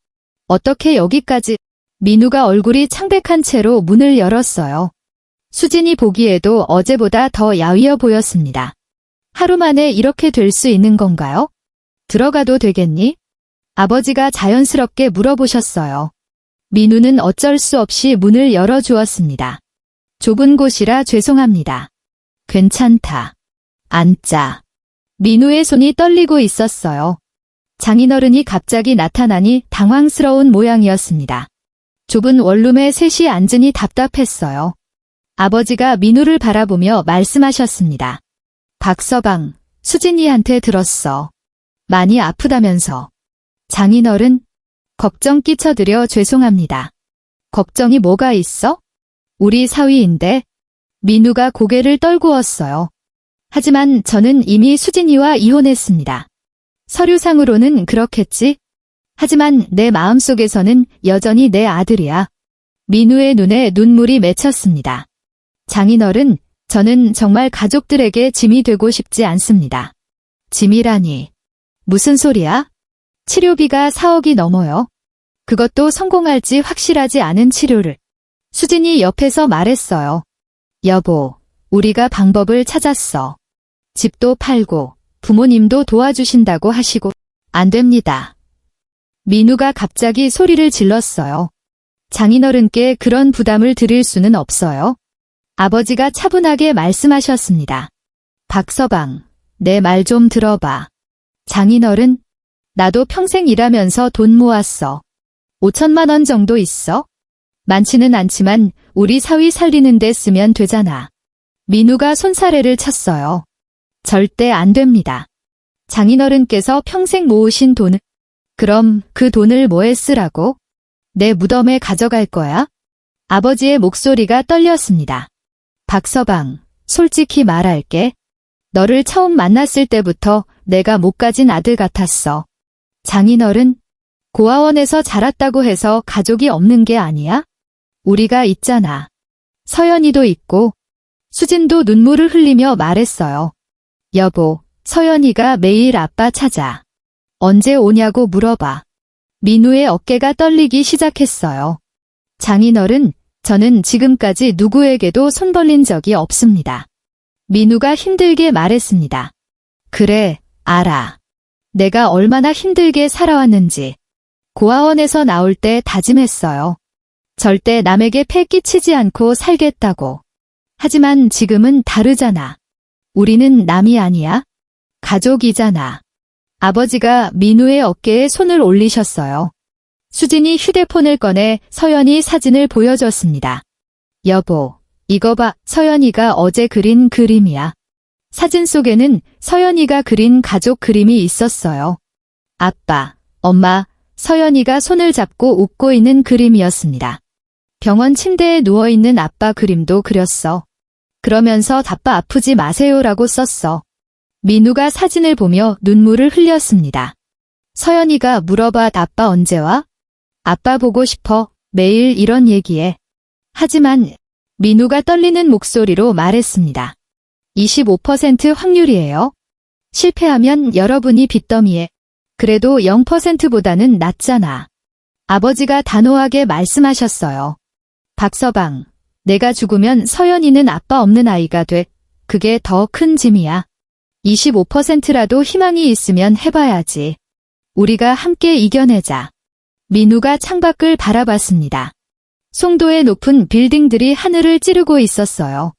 어떻게 여기까지? 민우가 얼굴이 창백한 채로 문을 열었어요. 수진이 보기에도 어제보다 더 야위어 보였습니다. 하루 만에 이렇게 될 수 있는 건가요? 들어가도 되겠니? 아버지가 자연스럽게 물어보셨어요. 민우는 어쩔 수 없이 문을 열어주었습니다. 좁은 곳이라 죄송합니다. 괜찮다. 앉자. 민우의 손이 떨리고 있었어요. 장인어른이 갑자기 나타나니 당황스러운 모양이었습니다. 좁은 원룸에 셋이 앉으니 답답했어요. 아버지가 민우를 바라보며 말씀하셨습니다. 박서방, 수진이한테 들었어. 많이 아프다면서. 장인어른, 걱정 끼쳐드려 죄송합니다. 걱정이 뭐가 있어? 우리 사위인데. 민우가 고개를 떨구었어요. 하지만 저는 이미 수진이와 이혼했습니다. 서류상으로는 그렇겠지? 하지만 내 마음속에서는 여전히 내 아들이야. 민우의 눈에 눈물이 맺혔습니다. 장인어른, 저는 정말 가족들에게 짐이 되고 싶지 않습니다. 짐이라니. 무슨 소리야? 치료비가 4억이 넘어요. 그것도 성공할지 확실하지 않은 치료를. 수진이 옆에서 말했어요. 여보, 우리가 방법을 찾았어. 집도 팔고 부모님도 도와주신다고 하시고. 안 됩니다. 민우가 갑자기 소리를 질렀어요. 장인어른께 그런 부담을 드릴 수는 없어요. 아버지가 차분하게 말씀하셨습니다. 박서방, 내 말 좀 들어봐. 장인어른, 나도 평생 일하면서 돈 모았어. 5천만 원 정도 있어? 많지는 않지만 우리 사위 살리는 데 쓰면 되잖아. 민우가 손사래를 쳤어요. 절대 안 됩니다. 장인어른께서 평생 모으신 돈을. 그럼 그 돈을 뭐에 쓰라고? 내 무덤에 가져갈 거야? 아버지의 목소리가 떨렸습니다. 박서방, 솔직히 말할게. 너를 처음 만났을 때부터 내가 못 가진 아들 같았어. 장인어른, 고아원에서 자랐다고 해서 가족이 없는 게 아니야? 우리가 있잖아. 서연이도 있고. 수진도 눈물을 흘리며 말했어요. 여보, 서연이가 매일 아빠 찾아. 언제 오냐고 물어봐. 민우의 어깨가 떨리기 시작했어요. 장인어른, 저는 지금까지 누구에게도 손 벌린 적이 없습니다. 민우가 힘들게 말했습니다. 그래, 알아. 내가 얼마나 힘들게 살아왔는지. 고아원에서 나올 때 다짐했어요. 절대 남에게 패 끼치지 않고 살겠다고. 하지만 지금은 다르잖아. 우리는 남이 아니야. 가족이잖아. 아버지가 민우의 어깨에 손을 올리셨어요. 수진이 휴대폰을 꺼내 서연이 사진을 보여줬습니다. 여보, 이거 봐, 서연이가 어제 그린 그림이야. 사진 속에는 서연이가 그린 가족 그림이 있었어요. 아빠, 엄마, 서연이가 손을 잡고 웃고 있는 그림이었습니다. 병원 침대에 누워있는 아빠 그림도 그렸어. 그러면서 아빠 아프지 마세요라고 썼어. 민우가 사진을 보며 눈물을 흘렸습니다. 서연이가 물어봐 아빠 언제 와? 아빠 보고 싶어. 매일 이런 얘기해. 하지만 민우가 떨리는 목소리로 말했습니다. 25% 확률이에요. 실패하면 여러분이 빚더미에. 그래도 0%보다는 낫잖아. 아버지가 단호하게 말씀하셨어요. 박서방, 내가 죽으면 서연이는 아빠 없는 아이가 돼. 그게 더 큰 짐이야. 25%라도 희망이 있으면 해봐야지. 우리가 함께 이겨내자. 민우가 창밖을 바라봤습니다. 송도의 높은 빌딩들이 하늘을 찌르고 있었어요.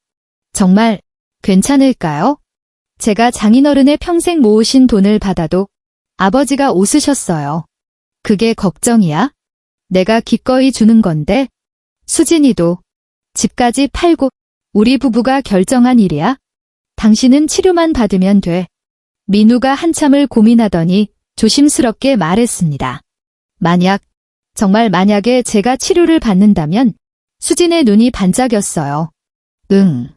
정말 괜찮을까요? 제가 장인어른의 평생 모으신 돈을 받아도. 아버지가 웃으셨어요. 그게 걱정이야? 내가 기꺼이 주는 건데. 수진이도 집까지 팔고. 우리 부부가 결정한 일이야. 당신은 치료만 받으면 돼. 민우가 한참을 고민하더니 조심스럽게 말했습니다. 정말 만약에 제가 치료를 받는다면. 수진의 눈이 반짝였어요. 응.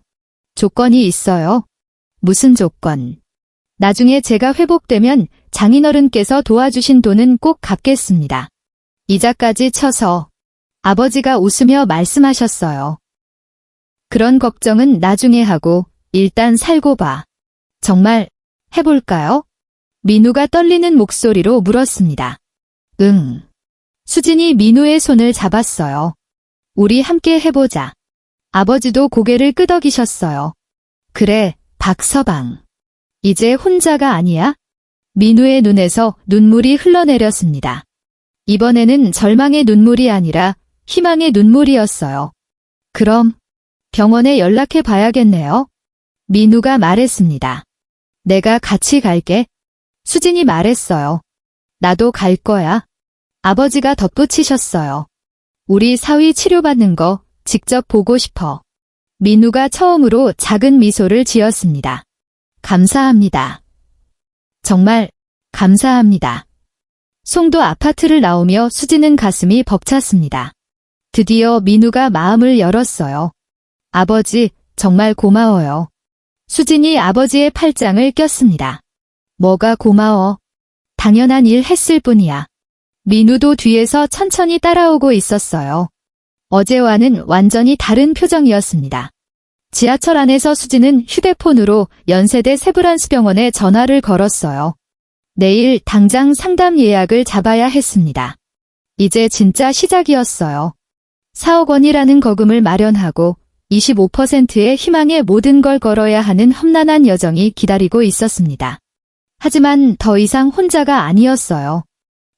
조건이 있어요. 무슨 조건? 나중에 제가 회복되면 장인어른께서 도와주신 돈은 꼭 갚겠습니다. 이자까지 쳐서. 아버지가 웃으며 말씀하셨어요. 그런 걱정은 나중에 하고 일단 살고 봐. 정말 해볼까요? 민우가 떨리는 목소리로 물었습니다. 응. 수진이 민우의 손을 잡았어요. 우리 함께 해보자. 아버지도 고개를 끄덕이셨어요. 그래, 박서방. 이제 혼자가 아니야? 민우의 눈에서 눈물이 흘러내렸습니다. 이번에는 절망의 눈물이 아니라 희망의 눈물이었어요. 그럼 병원에 연락해 봐야겠네요. 민우가 말했습니다. 내가 같이 갈게. 수진이 말했어요. 나도 갈 거야. 아버지가 덧붙이셨어요. 우리 사위 치료받는 거 직접 보고 싶어. 민우가 처음으로 작은 미소를 지었습니다. 감사합니다. 정말 감사합니다. 송도 아파트를 나오며 수지는 가슴이 벅찼습니다. 드디어 민우가 마음을 열었어요. 아버지, 정말 고마워요. 수진이 아버지의 팔짱을 꼈습니다. 뭐가 고마워? 당연한 일 했을 뿐이야. 민우도 뒤에서 천천히 따라오고 있었어요. 어제와는 완전히 다른 표정이었습니다. 지하철 안에서 수지는 휴대폰으로 연세대 세브란스병원에 전화를 걸었어요. 내일 당장 상담 예약을 잡아야 했습니다. 이제 진짜 시작이었어요. 4억 원이라는 거금을 마련하고 25%의 희망에 모든 걸 걸어야 하는 험난한 여정이 기다리고 있었습니다. 하지만 더 이상 혼자가 아니었어요.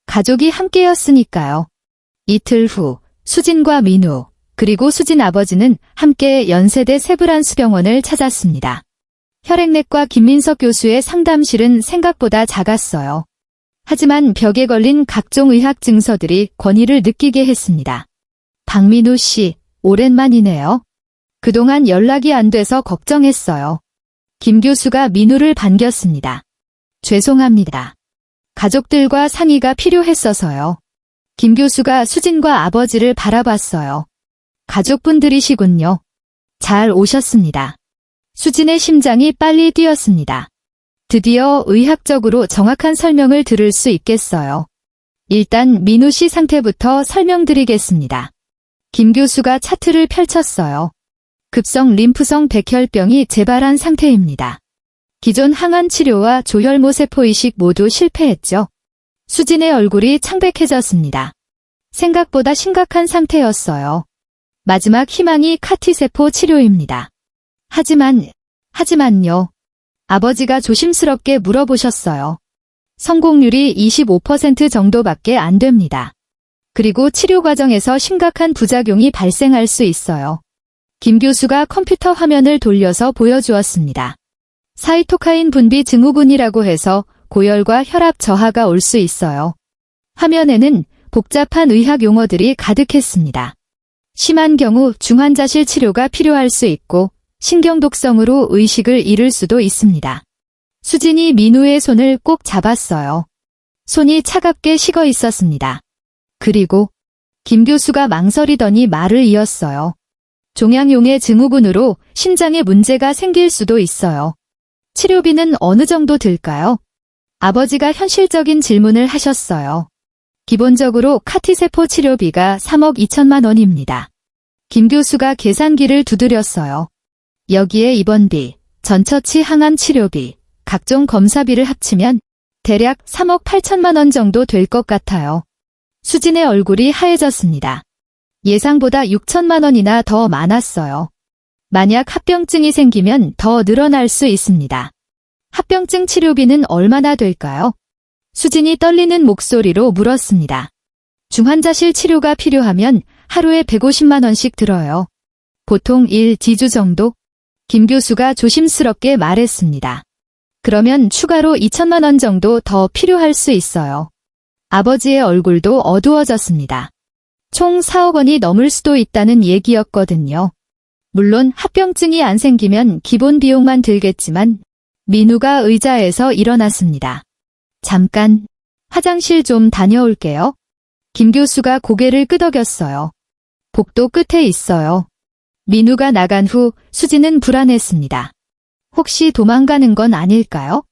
가족이 함께였으니까요. 이틀 후 수진과 민우 그리고 수진 아버지는 함께 연세대 세브란스병원을 찾았습니다. 혈액내과 김민석 교수의 상담실은 생각보다 작았어요. 하지만 벽에 걸린 각종 의학 증서들이 권위를 느끼게 했습니다. 박민우 씨, 오랜만이네요. 그동안 연락이 안 돼서 걱정했어요. 김 교수가 민우를 반겼습니다. 죄송합니다. 가족들과 상의가 필요했어서요. 김 교수가 수진과 아버지를 바라봤어요. 가족분들이시군요. 잘 오셨습니다. 수진의 심장이 빨리 뛰었습니다. 드디어 의학적으로 정확한 설명을 들을 수 있겠어요. 일단 민우 씨 상태부터 설명드리겠습니다. 김 교수가 차트를 펼쳤어요. 급성 림프성 백혈병이 재발한 상태입니다. 기존 항암 치료와 조혈모세포 이식 모두 실패했죠. 수진의 얼굴이 창백해졌습니다. 생각보다 심각한 상태였어요. 마지막 희망이 카티세포 치료입니다. 하지만요. 아버지가 조심스럽게 물어보셨어요. 성공률이 25% 정도밖에 안 됩니다. 그리고 치료 과정에서 심각한 부작용이 발생할 수 있어요. 김 교수가 컴퓨터 화면을 돌려서 보여주었습니다. 사이토카인 분비 증후군이라고 해서 고열과 혈압 저하가 올 수 있어요. 화면에는 복잡한 의학 용어들이 가득했습니다. 심한 경우 중환자실 치료가 필요할 수 있고 신경독성으로 의식을 잃을 수도 있습니다. 수진이 민우의 손을 꼭 잡았어요. 손이 차갑게 식어 있었습니다. 그리고 김 교수가 망설이더니 말을 이었어요. 종양용의 증후군으로 심장에 문제가 생길 수도 있어요. 치료비는 어느 정도 들까요? 아버지가 현실적인 질문을 하셨어요. 기본적으로 카티세포 치료비가 3억 2천만 원입니다. 김 교수가 계산기를 두드렸어요. 여기에 입원비, 전처치 항암 치료비, 각종 검사비를 합치면 대략 3억 8천만 원 정도 될 것 같아요. 수진의 얼굴이 하얘졌습니다. 예상보다 6천만 원이나 더 많았어요. 만약 합병증이 생기면 더 늘어날 수 있습니다. 합병증 치료비는 얼마나 될까요? 수진이 떨리는 목소리로 물었습니다. 중환자실 치료가 필요하면 하루에 150만 원씩 들어요. 보통 1~2주 정도? 김 교수가 조심스럽게 말했습니다. 그러면 추가로 2천만 원 정도 더 필요할 수 있어요. 아버지의 얼굴도 어두워졌습니다. 총 4억 원이 넘을 수도 있다는 얘기였거든요. 물론 합병증이 안 생기면 기본 비용만 들겠지만 민우가 의자에서 일어났습니다. 잠깐 화장실 좀 다녀올게요. 김 교수가 고개를 끄덕였어요. 복도 끝에 있어요. 민우가 나간 후 수진은 불안했습니다. 혹시 도망가는 건 아닐까요?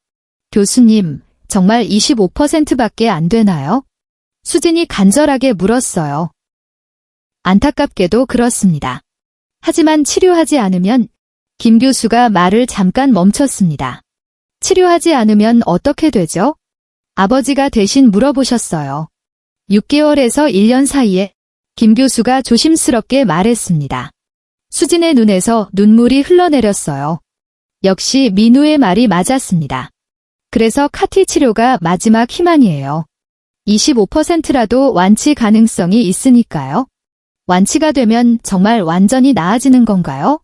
교수님, 정말 25%밖에 안 되나요? 수진이 간절하게 물었어요. 안타깝게도 그렇습니다. 하지만 치료하지 않으면 김 교수가 말을 잠깐 멈췄습니다. 치료하지 않으면 어떻게 되죠? 아버지가 대신 물어보셨어요. 6개월에서 1년 사이에 김 교수가 조심스럽게 말했습니다. 수진의 눈에서 눈물이 흘러내렸어요. 역시 민우의 말이 맞았습니다. 그래서 카티 치료가 마지막 희망이에요. 25%라도 완치 가능성이 있으니까요. 완치가 되면 정말 완전히 나아지는 건가요?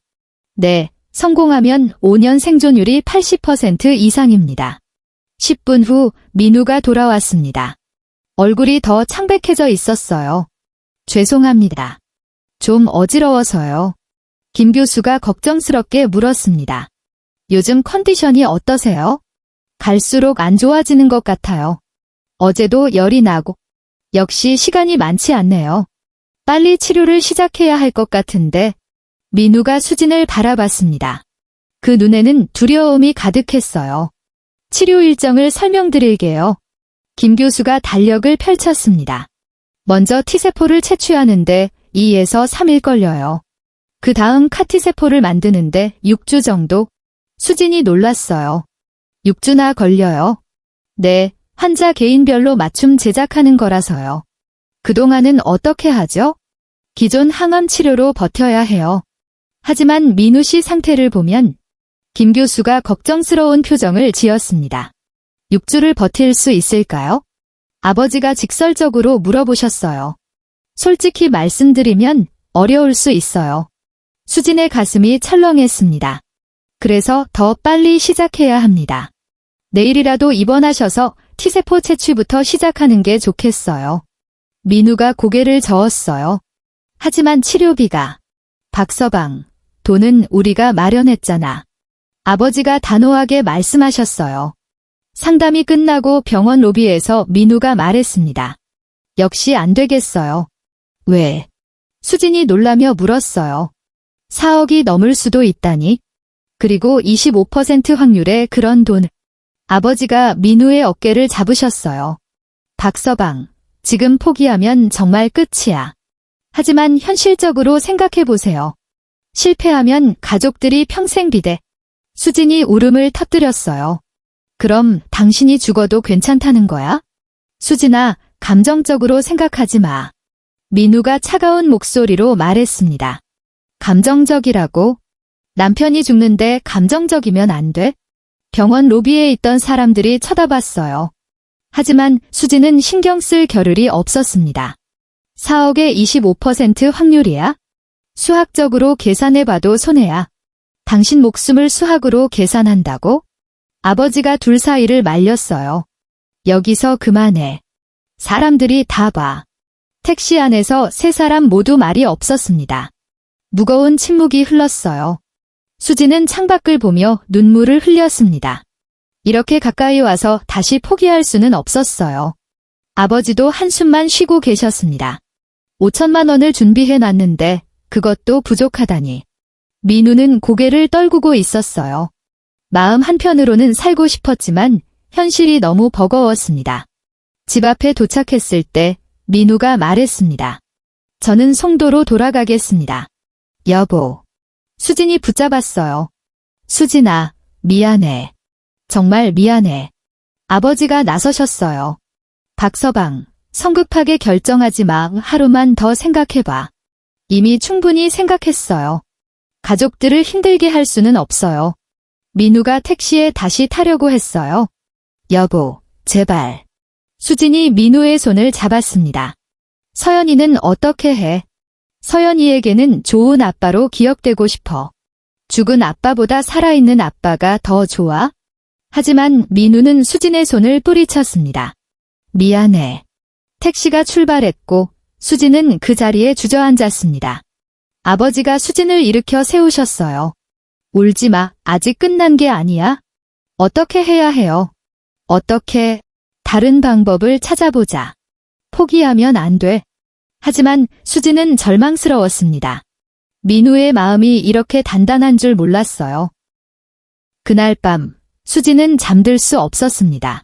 네, 성공하면 5년 생존율이 80% 이상입니다. 10분 후 민우가 돌아왔습니다. 얼굴이 더 창백해져 있었어요. 죄송합니다. 좀 어지러워서요. 김 교수가 걱정스럽게 물었습니다. 요즘 컨디션이 어떠세요? 갈수록 안 좋아지는 것 같아요. 어제도 열이 나고, 역시 시간이 많지 않네요. 빨리 치료를 시작해야 할 것 같은데, 민우가 수진을 바라봤습니다. 그 눈에는 두려움이 가득했어요. 치료 일정을 설명드릴게요. 김 교수가 달력을 펼쳤습니다. 먼저 T세포를 채취하는데 2에서 3일 걸려요. 그 다음 카티세포를 만드는데 6주 정도? 수진이 놀랐어요. 6주나 걸려요? 네, 환자 개인별로 맞춤 제작하는 거라서요. 그동안은 어떻게 하죠? 기존 항암 치료로 버텨야 해요. 하지만 민우 씨 상태를 보면 김 교수가 걱정스러운 표정을 지었습니다. 6주를 버틸 수 있을까요? 아버지가 직설적으로 물어보셨어요. 솔직히 말씀드리면 어려울 수 있어요. 수진의 가슴이 철렁했습니다. 그래서 더 빨리 시작해야 합니다. 내일이라도 입원하셔서 T세포 채취부터 시작하는 게 좋겠어요. 민우가 고개를 저었어요. 하지만 치료비가. 박서방, 돈은 우리가 마련했잖아. 아버지가 단호하게 말씀하셨어요. 상담이 끝나고 병원 로비에서 민우가 말했습니다. 역시 안 되겠어요. 왜? 수진이 놀라며 물었어요. 4억이 넘을 수도 있다니. 그리고 25% 확률의 그런 돈. 아버지가 민우의 어깨를 잡으셨어요. 박서방, 지금 포기하면 정말 끝이야. 하지만 현실적으로 생각해보세요. 실패하면 가족들이 평생 비대. 수진이 울음을 터뜨렸어요. 그럼 당신이 죽어도 괜찮다는 거야? 수진아, 감정적으로 생각하지 마. 민우가 차가운 목소리로 말했습니다. 감정적이라고? 남편이 죽는데 감정적이면 안 돼? 병원 로비에 있던 사람들이 쳐다봤어요. 하지만 수진은 신경 쓸 겨를이 없었습니다. 4억의 25% 확률이야? 수학적으로 계산해봐도 손해야. 당신 목숨을 수학으로 계산한다고? 아버지가 둘 사이를 말렸어요. 여기서 그만해. 사람들이 다 봐. 택시 안에서 세 사람 모두 말이 없었습니다. 무거운 침묵이 흘렀어요. 수진은 창밖을 보며 눈물을 흘렸습니다. 이렇게 가까이 와서 다시 포기할 수는 없었어요. 아버지도 한숨만 쉬고 계셨습니다. 5천만 원을 준비해 놨는데 그것도 부족하다니. 민우는 고개를 떨구고 있었어요. 마음 한편으로는 살고 싶었지만 현실이 너무 버거웠습니다. 집 앞에 도착했을 때 민우가 말했습니다. 저는 송도로 돌아가겠습니다. 여보. 수진이 붙잡았어요. 수진아, 미안해. 정말 미안해. 아버지가 나서셨어요. 박서방, 성급하게 결정하지 마. 하루만 더 생각해봐. 이미 충분히 생각했어요. 가족들을 힘들게 할 수는 없어요. 민우가 택시에 다시 타려고 했어요. 여보, 제발. 수진이 민우의 손을 잡았습니다. 서연이는 어떻게 해? 서연이에게는 좋은 아빠로 기억되고 싶어. 죽은 아빠보다 살아있는 아빠가 더 좋아? 하지만 민우는 수진의 손을 뿌리쳤습니다. 미안해. 택시가 출발했고 수진은 그 자리에 주저앉았습니다. 아버지가 수진을 일으켜 세우셨어요. 울지 마. 아직 끝난 게 아니야. 어떻게 해야 해요? 어떻게? 다른 방법을 찾아보자. 포기하면 안 돼. 하지만 수진은 절망스러웠습니다. 민우의 마음이 이렇게 단단한 줄 몰랐어요. 그날 밤, 수진은 잠들 수 없었습니다.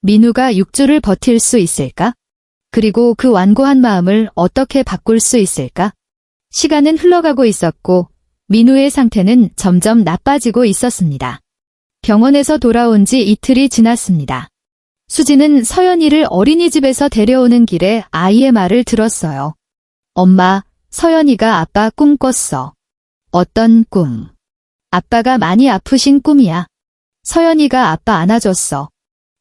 민우가 6주를 버틸 수 있을까? 그리고 그 완고한 마음을 어떻게 바꿀 수 있을까? 시간은 흘러가고 있었고 민우의 상태는 점점 나빠지고 있었습니다. 병원에서 돌아온 지 이틀이 지났습니다. 수진은 서연이를 어린이집에서 데려오는 길에 아이의 말을 들었어요. 엄마, 서연이가 아빠 꿈 꿨어. 어떤 꿈? 아빠가 많이 아프신 꿈이야. 서연이가 아빠 안아줬어.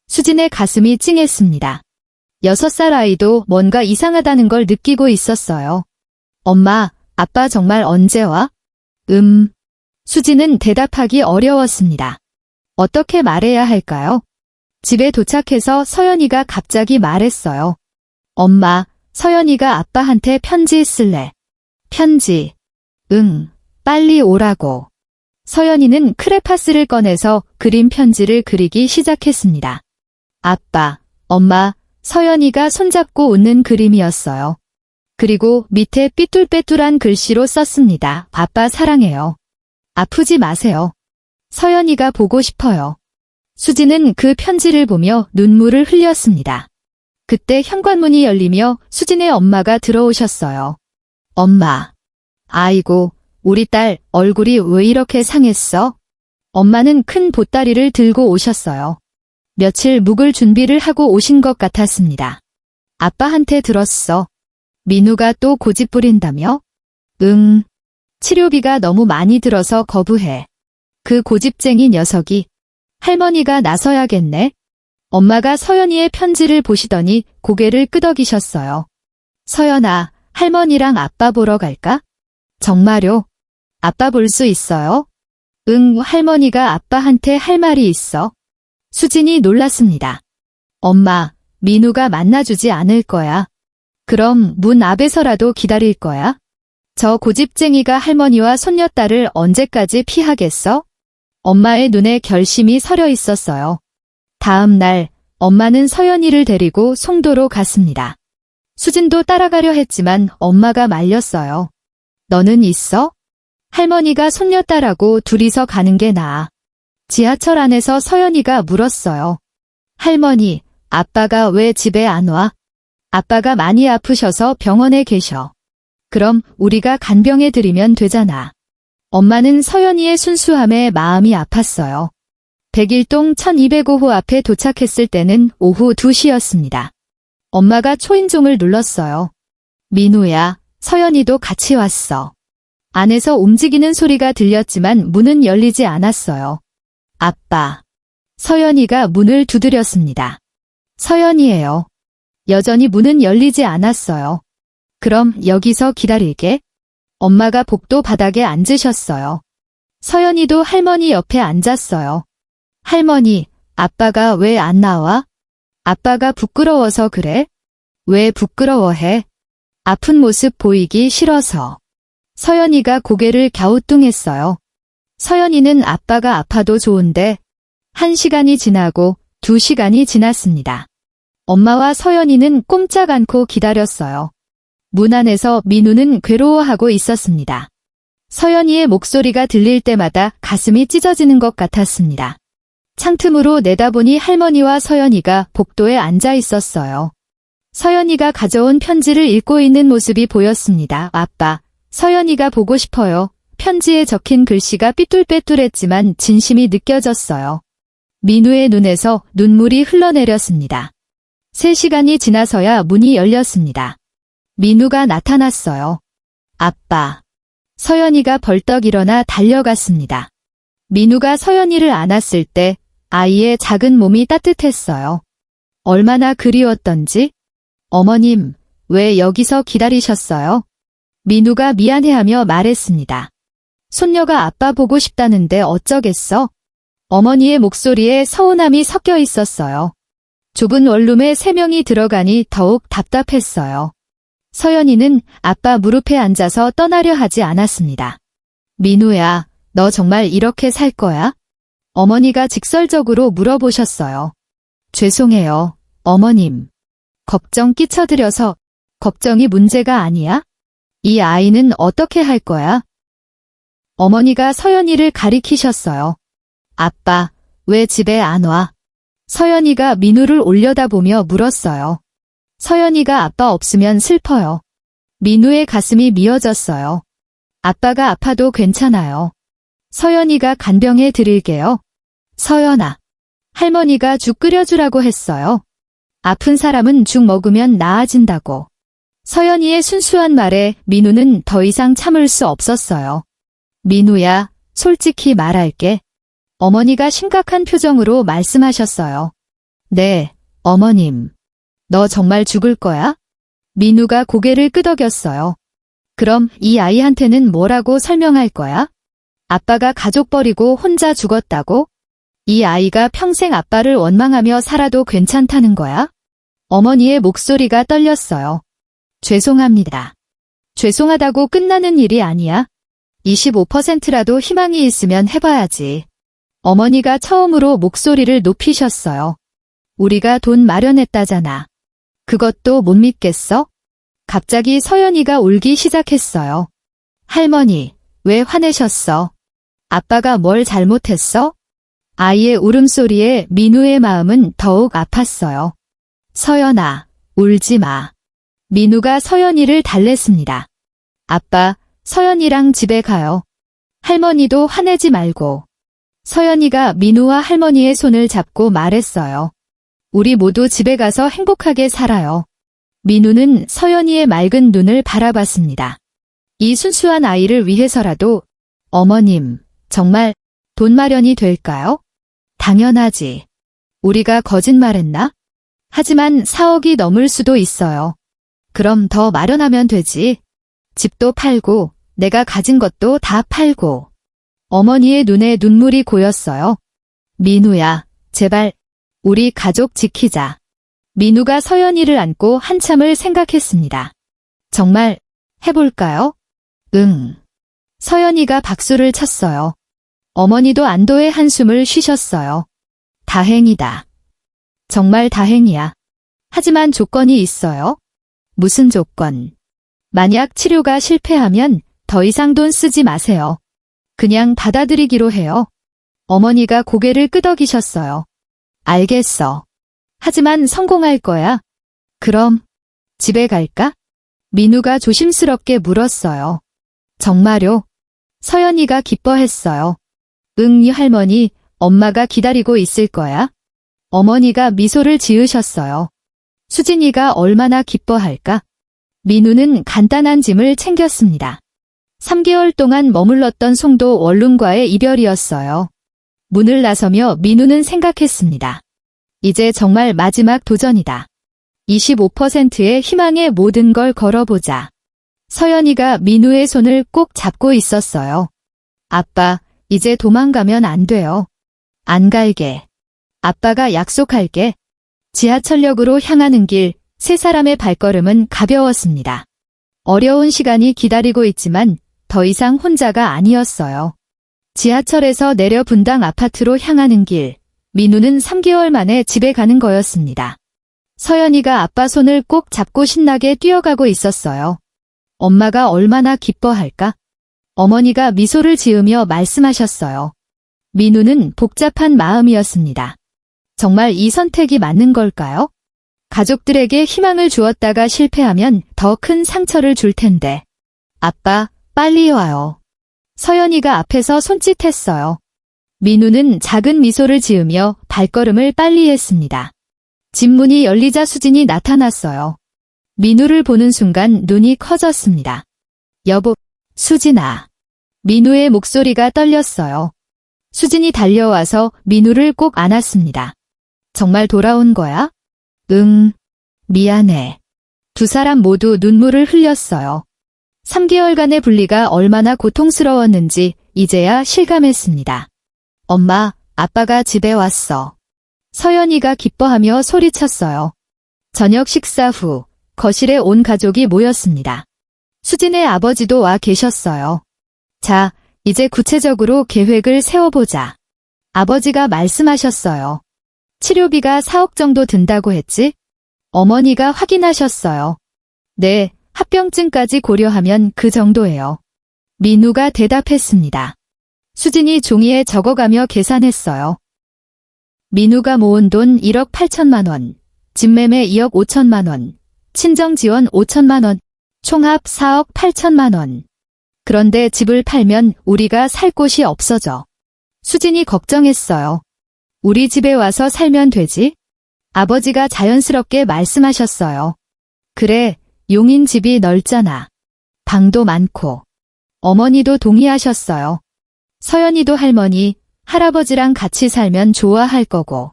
수진의 가슴이 찡했습니다. 6살 아이도 뭔가 이상하다는 걸 느끼고 있었어요. 엄마, 아빠 정말 언제 와? 수진은 대답하기 어려웠습니다. 어떻게 말해야 할까요? 집에 도착해서 서연이가 갑자기 말했어요. 엄마, 서연이가 아빠한테 편지 쓸래. 편지. 응, 빨리 오라고. 서연이는 크레파스를 꺼내서 그림 편지를 그리기 시작했습니다. 아빠, 엄마, 서연이가 손잡고 웃는 그림이었어요. 그리고 밑에 삐뚤빼뚤한 글씨로 썼습니다. 아빠 사랑해요. 아프지 마세요. 서연이가 보고 싶어요. 수진은 그 편지를 보며 눈물을 흘렸습니다. 그때 현관문이 열리며 수진의 엄마가 들어오셨어요. 엄마. 아이고, 우리 딸 얼굴이 왜 이렇게 상했어? 엄마는 큰 보따리를 들고 오셨어요. 며칠 묵을 준비를 하고 오신 것 같았습니다. 아빠한테 들었어. 민우가 또 고집 부린다며? 응. 치료비가 너무 많이 들어서 거부해. 그 고집쟁이 녀석이. 할머니가 나서야겠네. 엄마가 서연이의 편지를 보시더니 고개를 끄덕이셨어요. 서연아, 할머니랑 아빠 보러 갈까? 정말요? 아빠 볼 수 있어요? 응, 할머니가 아빠한테 할 말이 있어. 수진이 놀랐습니다. 엄마, 민우가 만나주지 않을 거야. 그럼 문 앞에서라도 기다릴 거야? 저 고집쟁이가 할머니와 손녀딸을 언제까지 피하겠어? 엄마의 눈에 결심이 서려 있었어요. 다음 날, 엄마는 서연이를 데리고 송도로 갔습니다. 수진도 따라가려 했지만 엄마가 말렸어요. 너는 있어? 할머니가 손녀딸하고 둘이서 가는 게 나아. 지하철 안에서 서연이가 물었어요. 할머니, 아빠가 왜 집에 안 와? 아빠가 많이 아프셔서 병원에 계셔. 그럼 우리가 간병해 드리면 되잖아. 엄마는 서연이의 순수함에 마음이 아팠어요. 101동 1205호 앞에 도착했을 때는 오후 2시였습니다. 엄마가 초인종을 눌렀어요. 민우야, 서연이도 같이 왔어. 안에서 움직이는 소리가 들렸지만 문은 열리지 않았어요. 아빠. 서연이가 문을 두드렸습니다. 서연이에요. 여전히 문은 열리지 않았어요. 그럼 여기서 기다릴게. 엄마가 복도 바닥에 앉으셨어요. 서연이도 할머니 옆에 앉았어요. 할머니, 아빠가 왜 안 나와? 아빠가 부끄러워서 그래? 왜 부끄러워해? 아픈 모습 보이기 싫어서. 서연이가 고개를 갸우뚱했어요. 서연이는 아빠가 아파도 좋은데 1시간이 지나고 2시간이 지났습니다. 엄마와 서연이는 꼼짝 않고 기다렸어요. 문 안에서 민우는 괴로워하고 있었습니다. 서연이의 목소리가 들릴 때마다 가슴이 찢어지는 것 같았습니다. 창틈으로 내다보니 할머니와 서연이가 복도에 앉아 있었어요. 서연이가 가져온 편지를 읽고 있는 모습이 보였습니다. 아빠, 서연이가 보고 싶어요. 편지에 적힌 글씨가 삐뚤빼뚤했지만 진심이 느껴졌어요. 민우의 눈에서 눈물이 흘러내렸습니다. 3시간이 지나서야 문이 열렸습니다. 민우가 나타났어요. 아빠. 서연이가 벌떡 일어나 달려갔습니다. 민우가 서연이를 안았을 때 아이의 작은 몸이 따뜻했어요. 얼마나 그리웠던지. 어머님, 왜 여기서 기다리셨어요? 민우가 미안해하며 말했습니다. 손녀가 아빠 보고 싶다는데 어쩌겠어? 어머니의 목소리에 서운함이 섞여 있었어요. 좁은 원룸에 3명이 들어가니 더욱 답답했어요. 서연이는 아빠 무릎에 앉아서 떠나려 하지 않았습니다. 민우야, 너 정말 이렇게 살 거야? 어머니가 직설적으로 물어보셨어요. 죄송해요, 어머님. 걱정 끼쳐드려서. 걱정이 문제가 아니야? 이 아이는 어떻게 할 거야? 어머니가 서연이를 가리키셨어요. 아빠, 왜 집에 안 와? 서연이가 민우를 올려다보며 물었어요. 서연이가 아빠 없으면 슬퍼요. 민우의 가슴이 미어졌어요. 아빠가 아파도 괜찮아요. 서연이가 간병해 드릴게요. 서연아. 할머니가 죽 끓여주라고 했어요. 아픈 사람은 죽 먹으면 나아진다고. 서연이의 순수한 말에 민우는 더 이상 참을 수 없었어요. 민우야, 솔직히 말할게. 어머니가 심각한 표정으로 말씀하셨어요. 네, 어머님. 너 정말 죽을 거야? 민우가 고개를 끄덕였어요. 그럼 이 아이한테는 뭐라고 설명할 거야? 아빠가 가족 버리고 혼자 죽었다고? 이 아이가 평생 아빠를 원망하며 살아도 괜찮다는 거야? 어머니의 목소리가 떨렸어요. 죄송합니다. 죄송하다고 끝나는 일이 아니야. 25%라도 희망이 있으면 해봐야지. 어머니가 처음으로 목소리를 높이셨어요. 우리가 돈 마련했다잖아. 그것도 못 믿겠어? 갑자기 서연이가 울기 시작했어요. 할머니, 왜 화내셨어? 아빠가 뭘 잘못했어? 아이의 울음소리에 민우의 마음은 더욱 아팠어요. 서연아, 울지 마. 민우가 서연이를 달랬습니다. 아빠, 서연이랑 집에 가요. 할머니도 화내지 말고. 서연이가 민우와 할머니의 손을 잡고 말했어요. 우리 모두 집에 가서 행복하게 살아요. 민우는 서연이의 맑은 눈을 바라봤습니다. 이 순수한 아이를 위해서라도 어머님, 정말 돈 마련이 될까요? 당연하지. 우리가 거짓말했나? 하지만 4억이 넘을 수도 있어요. 그럼 더 마련하면 되지. 집도 팔고 내가 가진 것도 다 팔고. 어머니의 눈에 눈물이 고였어요. 민우야, 제발 우리 가족 지키자. 민우가 서연이를 안고 한참을 생각했습니다. 정말 해볼까요? 응. 서연이가 박수를 쳤어요. 어머니도 안도의 한숨을 쉬셨어요. 다행이다. 정말 다행이야. 하지만 조건이 있어요. 무슨 조건? 만약 치료가 실패하면 더 이상 돈 쓰지 마세요. 그냥 받아들이기로 해요. 어머니가 고개를 끄덕이셨어요. 알겠어. 하지만 성공할 거야. 그럼 집에 갈까? 민우가 조심스럽게 물었어요. 정말요? 서연이가 기뻐했어요. 응, 할머니, 엄마가 기다리고 있을 거야. 어머니가 미소를 지으셨어요. 수진이가 얼마나 기뻐할까? 민우는 간단한 짐을 챙겼습니다. 3개월 동안 머물렀던 송도 원룸과의 이별이었어요. 문을 나서며 민우는 생각했습니다. 이제 정말 마지막 도전이다. 25%의 희망에 모든 걸 걸어보자. 서연이가 민우의 손을 꼭 잡고 있었어요. 아빠, 이제 도망가면 안 돼요. 안 갈게. 아빠가 약속할게. 지하철역으로 향하는 길, 세 사람의 발걸음은 가벼웠습니다. 어려운 시간이 기다리고 있지만 더 이상 혼자가 아니었어요. 지하철에서 내려 분당 아파트로 향하는 길, 민우는 3개월 만에 집에 가는 거였습니다. 서연이가 아빠 손을 꼭 잡고 신나게 뛰어가고 있었어요. 엄마가 얼마나 기뻐할까? 어머니가 미소를 지으며 말씀하셨어요. 민우는 복잡한 마음이었습니다. 정말 이 선택이 맞는 걸까요? 가족들에게 희망을 주었다가 실패하면 더 큰 상처를 줄 텐데. 아빠, 빨리 와요. 서연이가 앞에서 손짓했어요. 민우는 작은 미소를 지으며 발걸음을 빨리 했습니다. 집 문이 열리자 수진이 나타났어요. 민우를 보는 순간 눈이 커졌습니다. 여보, 수진아. 민우의 목소리가 떨렸어요. 수진이 달려와서 민우를 꼭 안았습니다. 정말 돌아온 거야? 응, 미안해. 두 사람 모두 눈물을 흘렸어요. 3개월간의 분리가 얼마나 고통스러웠는지 이제야 실감했습니다. 엄마, 아빠가 집에 왔어. 서연이가 기뻐하며 소리쳤어요. 저녁 식사 후 거실에 온 가족이 모였습니다. 수진의 아버지도 와 계셨어요. 자, 이제 구체적으로 계획을 세워보자. 아버지가 말씀하셨어요. 치료비가 4억 정도 든다고 했지? 어머니가 확인하셨어요. 네, 합병증까지 고려하면 그 정도예요. 민우가 대답했습니다. 수진이 종이에 적어가며 계산했어요. 민우가 모은 돈 1억 8천만 원, 집매매 2억 5천만 원, 친정지원 5천만 원, 총합 4억 8천만 원. 그런데 집을 팔면 우리가 살 곳이 없어져. 수진이 걱정했어요. 우리 집에 와서 살면 되지? 아버지가 자연스럽게 말씀하셨어요. 그래, 용인 집이 넓잖아. 방도 많고. 어머니도 동의하셨어요. 서연이도 할머니, 할아버지랑 같이 살면 좋아할 거고.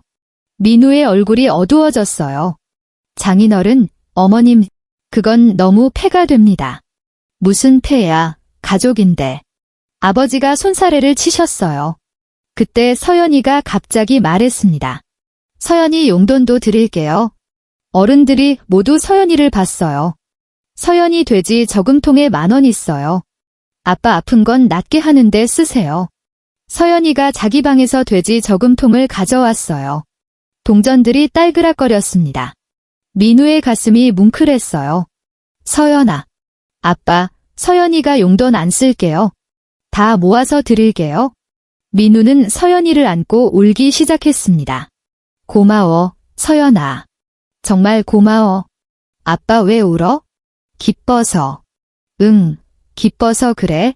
민우의 얼굴이 어두워졌어요. 장인어른, 어머님, 그건 너무 패가 됩니다. 무슨 패야, 가족인데. 아버지가 손사래를 치셨어요. 그때 서연이가 갑자기 말했습니다. 서연이 용돈도 드릴게요. 어른들이 모두 서연이를 봤어요. 서연이 돼지 저금통에 10,000원 있어요. 아빠 아픈 건 낫게 하는데 쓰세요. 서연이가 자기 방에서 돼지 저금통을 가져왔어요. 동전들이 딸그락거렸습니다. 민우의 가슴이 뭉클했어요. 서연아. 아빠, 서연이가 용돈 안 쓸게요. 다 모아서 드릴게요. 민우는 서연이를 안고 울기 시작했습니다. 고마워, 서연아. 정말 고마워. 아빠 왜 울어? 기뻐서. 응, 기뻐서 그래.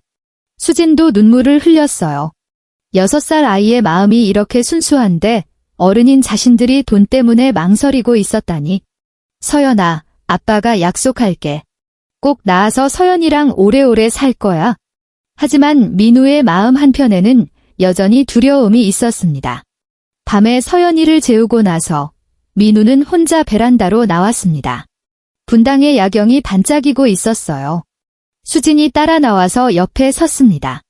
수진도 눈물을 흘렸어요. 6살 아이의 마음이 이렇게 순수한데 어른인 자신들이 돈 때문에 망설이고 있었다니. 서연아, 아빠가 약속할게. 꼭 나아서 서연이랑 오래오래 살 거야. 하지만 민우의 마음 한편에는 여전히 두려움이 있었습니다. 밤에 서연이를 재우고 나서 민우는 혼자 베란다로 나왔습니다. 분당의 야경이 반짝이고 있었어요. 수진이 따라 나와서 옆에 섰습니다.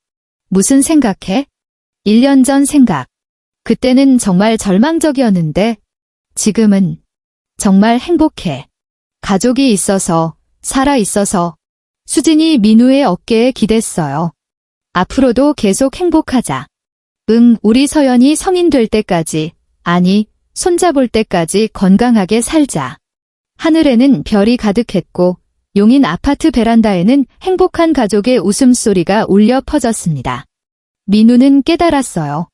무슨 생각해? 1년 전 생각. 그때는 정말 절망적이었는데 지금은 정말 행복해. 가족이 있어서, 살아 있어서. 수진이 민우의 어깨에 기댔어요. 앞으로도 계속 행복하자. 응, 우리 서연이 성인 될 때까지, 아니, 손잡을 때까지 건강하게 살자. 하늘에는 별이 가득했고 용인 아파트 베란다에는 행복한 가족의 웃음소리가 울려 퍼졌습니다. 민우는 깨달았어요.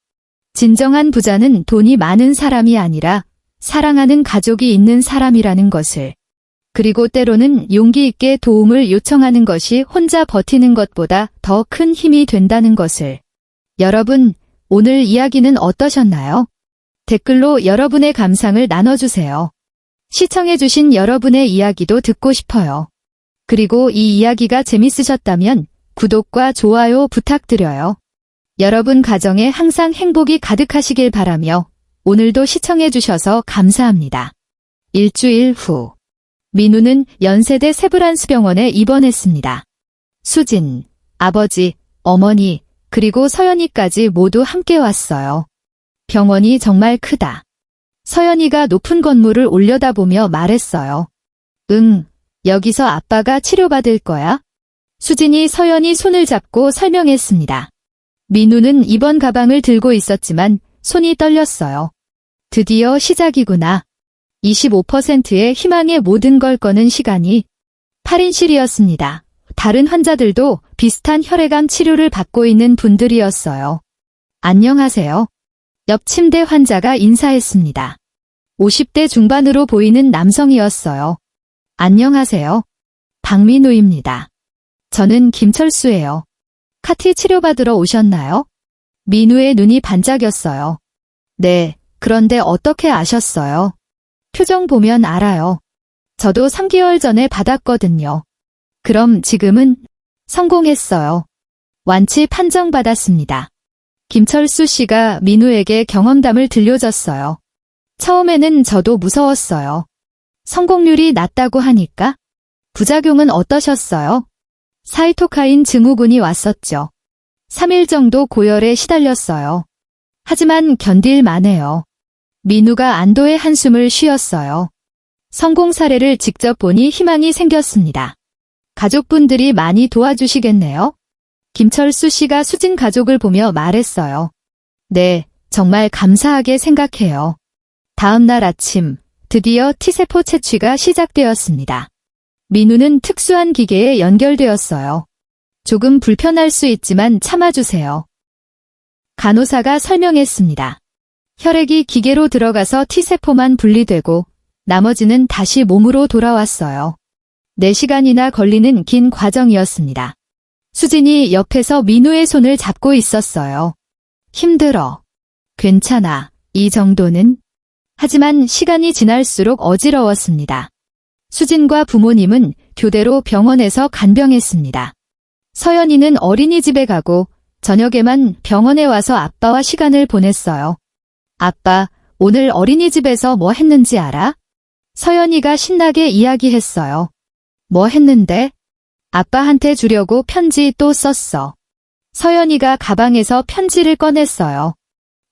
진정한 부자는 돈이 많은 사람이 아니라 사랑하는 가족이 있는 사람이라는 것을. 그리고 때로는 용기 있게 도움을 요청하는 것이 혼자 버티는 것보다 더 큰 힘이 된다는 것을. 여러분, 오늘 이야기는 어떠셨나요? 댓글로 여러분의 감상을 나눠주세요. 시청해주신 여러분의 이야기도 듣고 싶어요. 그리고 이 이야기가 재밌으셨다면 구독과 좋아요 부탁드려요. 여러분 가정에 항상 행복이 가득하시길 바라며 오늘도 시청해주셔서 감사합니다. 일주일 후 민우는 연세대 세브란스병원에 입원했습니다. 수진, 아버지, 어머니, 그리고 서연이까지 모두 함께 왔어요. 병원이 정말 크다. 서연이가 높은 건물을 올려다보며 말했어요. 응, 여기서 아빠가 치료받을 거야. 수진이 서연이 손을 잡고 설명했습니다. 민우는 입원 가방을 들고 있었지만 손이 떨렸어요. 드디어 시작이구나. 25%의 희망의 모든 걸 거는 시간이 8인실이었습니다. 다른 환자들도 비슷한 혈액암 치료를 받고 있는 분들이었어요. 안녕하세요. 옆 침대 환자가 인사했습니다. 50대 중반으로 보이는 남성이었어요. 안녕하세요. 박민우입니다. 저는 김철수예요. 카티 치료받으러 오셨나요? 민우의 눈이 반짝였어요. 네, 그런데 어떻게 아셨어요? 표정 보면 알아요. 저도 3개월 전에 받았거든요. 그럼 지금은 성공했어요. 완치 판정받았습니다. 김철수 씨가 민우에게 경험담을 들려줬어요. 처음에는 저도 무서웠어요. 성공률이 낮다고 하니까? 부작용은 어떠셨어요? 사이토카인 증후군이 왔었죠. 3일 정도 고열에 시달렸어요. 하지만 견딜만 해요. 민우가 안도의 한숨을 쉬었어요. 성공 사례를 직접 보니 희망이 생겼습니다. 가족분들이 많이 도와주시겠네요? 김철수 씨가 수진 가족을 보며 말했어요. 네, 정말 감사하게 생각해요. 다음 날 아침, 드디어 T세포 채취가 시작되었습니다. 민우는 특수한 기계에 연결되었어요. 조금 불편할 수 있지만 참아주세요. 간호사가 설명했습니다. 혈액이 기계로 들어가서 T세포만 분리되고 나머지는 다시 몸으로 돌아왔어요. 4시간이나 걸리는 긴 과정이었습니다. 수진이 옆에서 민우의 손을 잡고 있었어요. 힘들어. 괜찮아. 이 정도는? 하지만 시간이 지날수록 어지러웠습니다. 수진과 부모님은 교대로 병원에서 간병했습니다. 서연이는 어린이집에 가고 저녁에만 병원에 와서 아빠와 시간을 보냈어요. 아빠, 오늘 어린이집에서 뭐 했는지 알아? 서연이가 신나게 이야기했어요. 뭐 했는데? 아빠한테 주려고 편지 또 썼어. 서연이가 가방에서 편지를 꺼냈어요.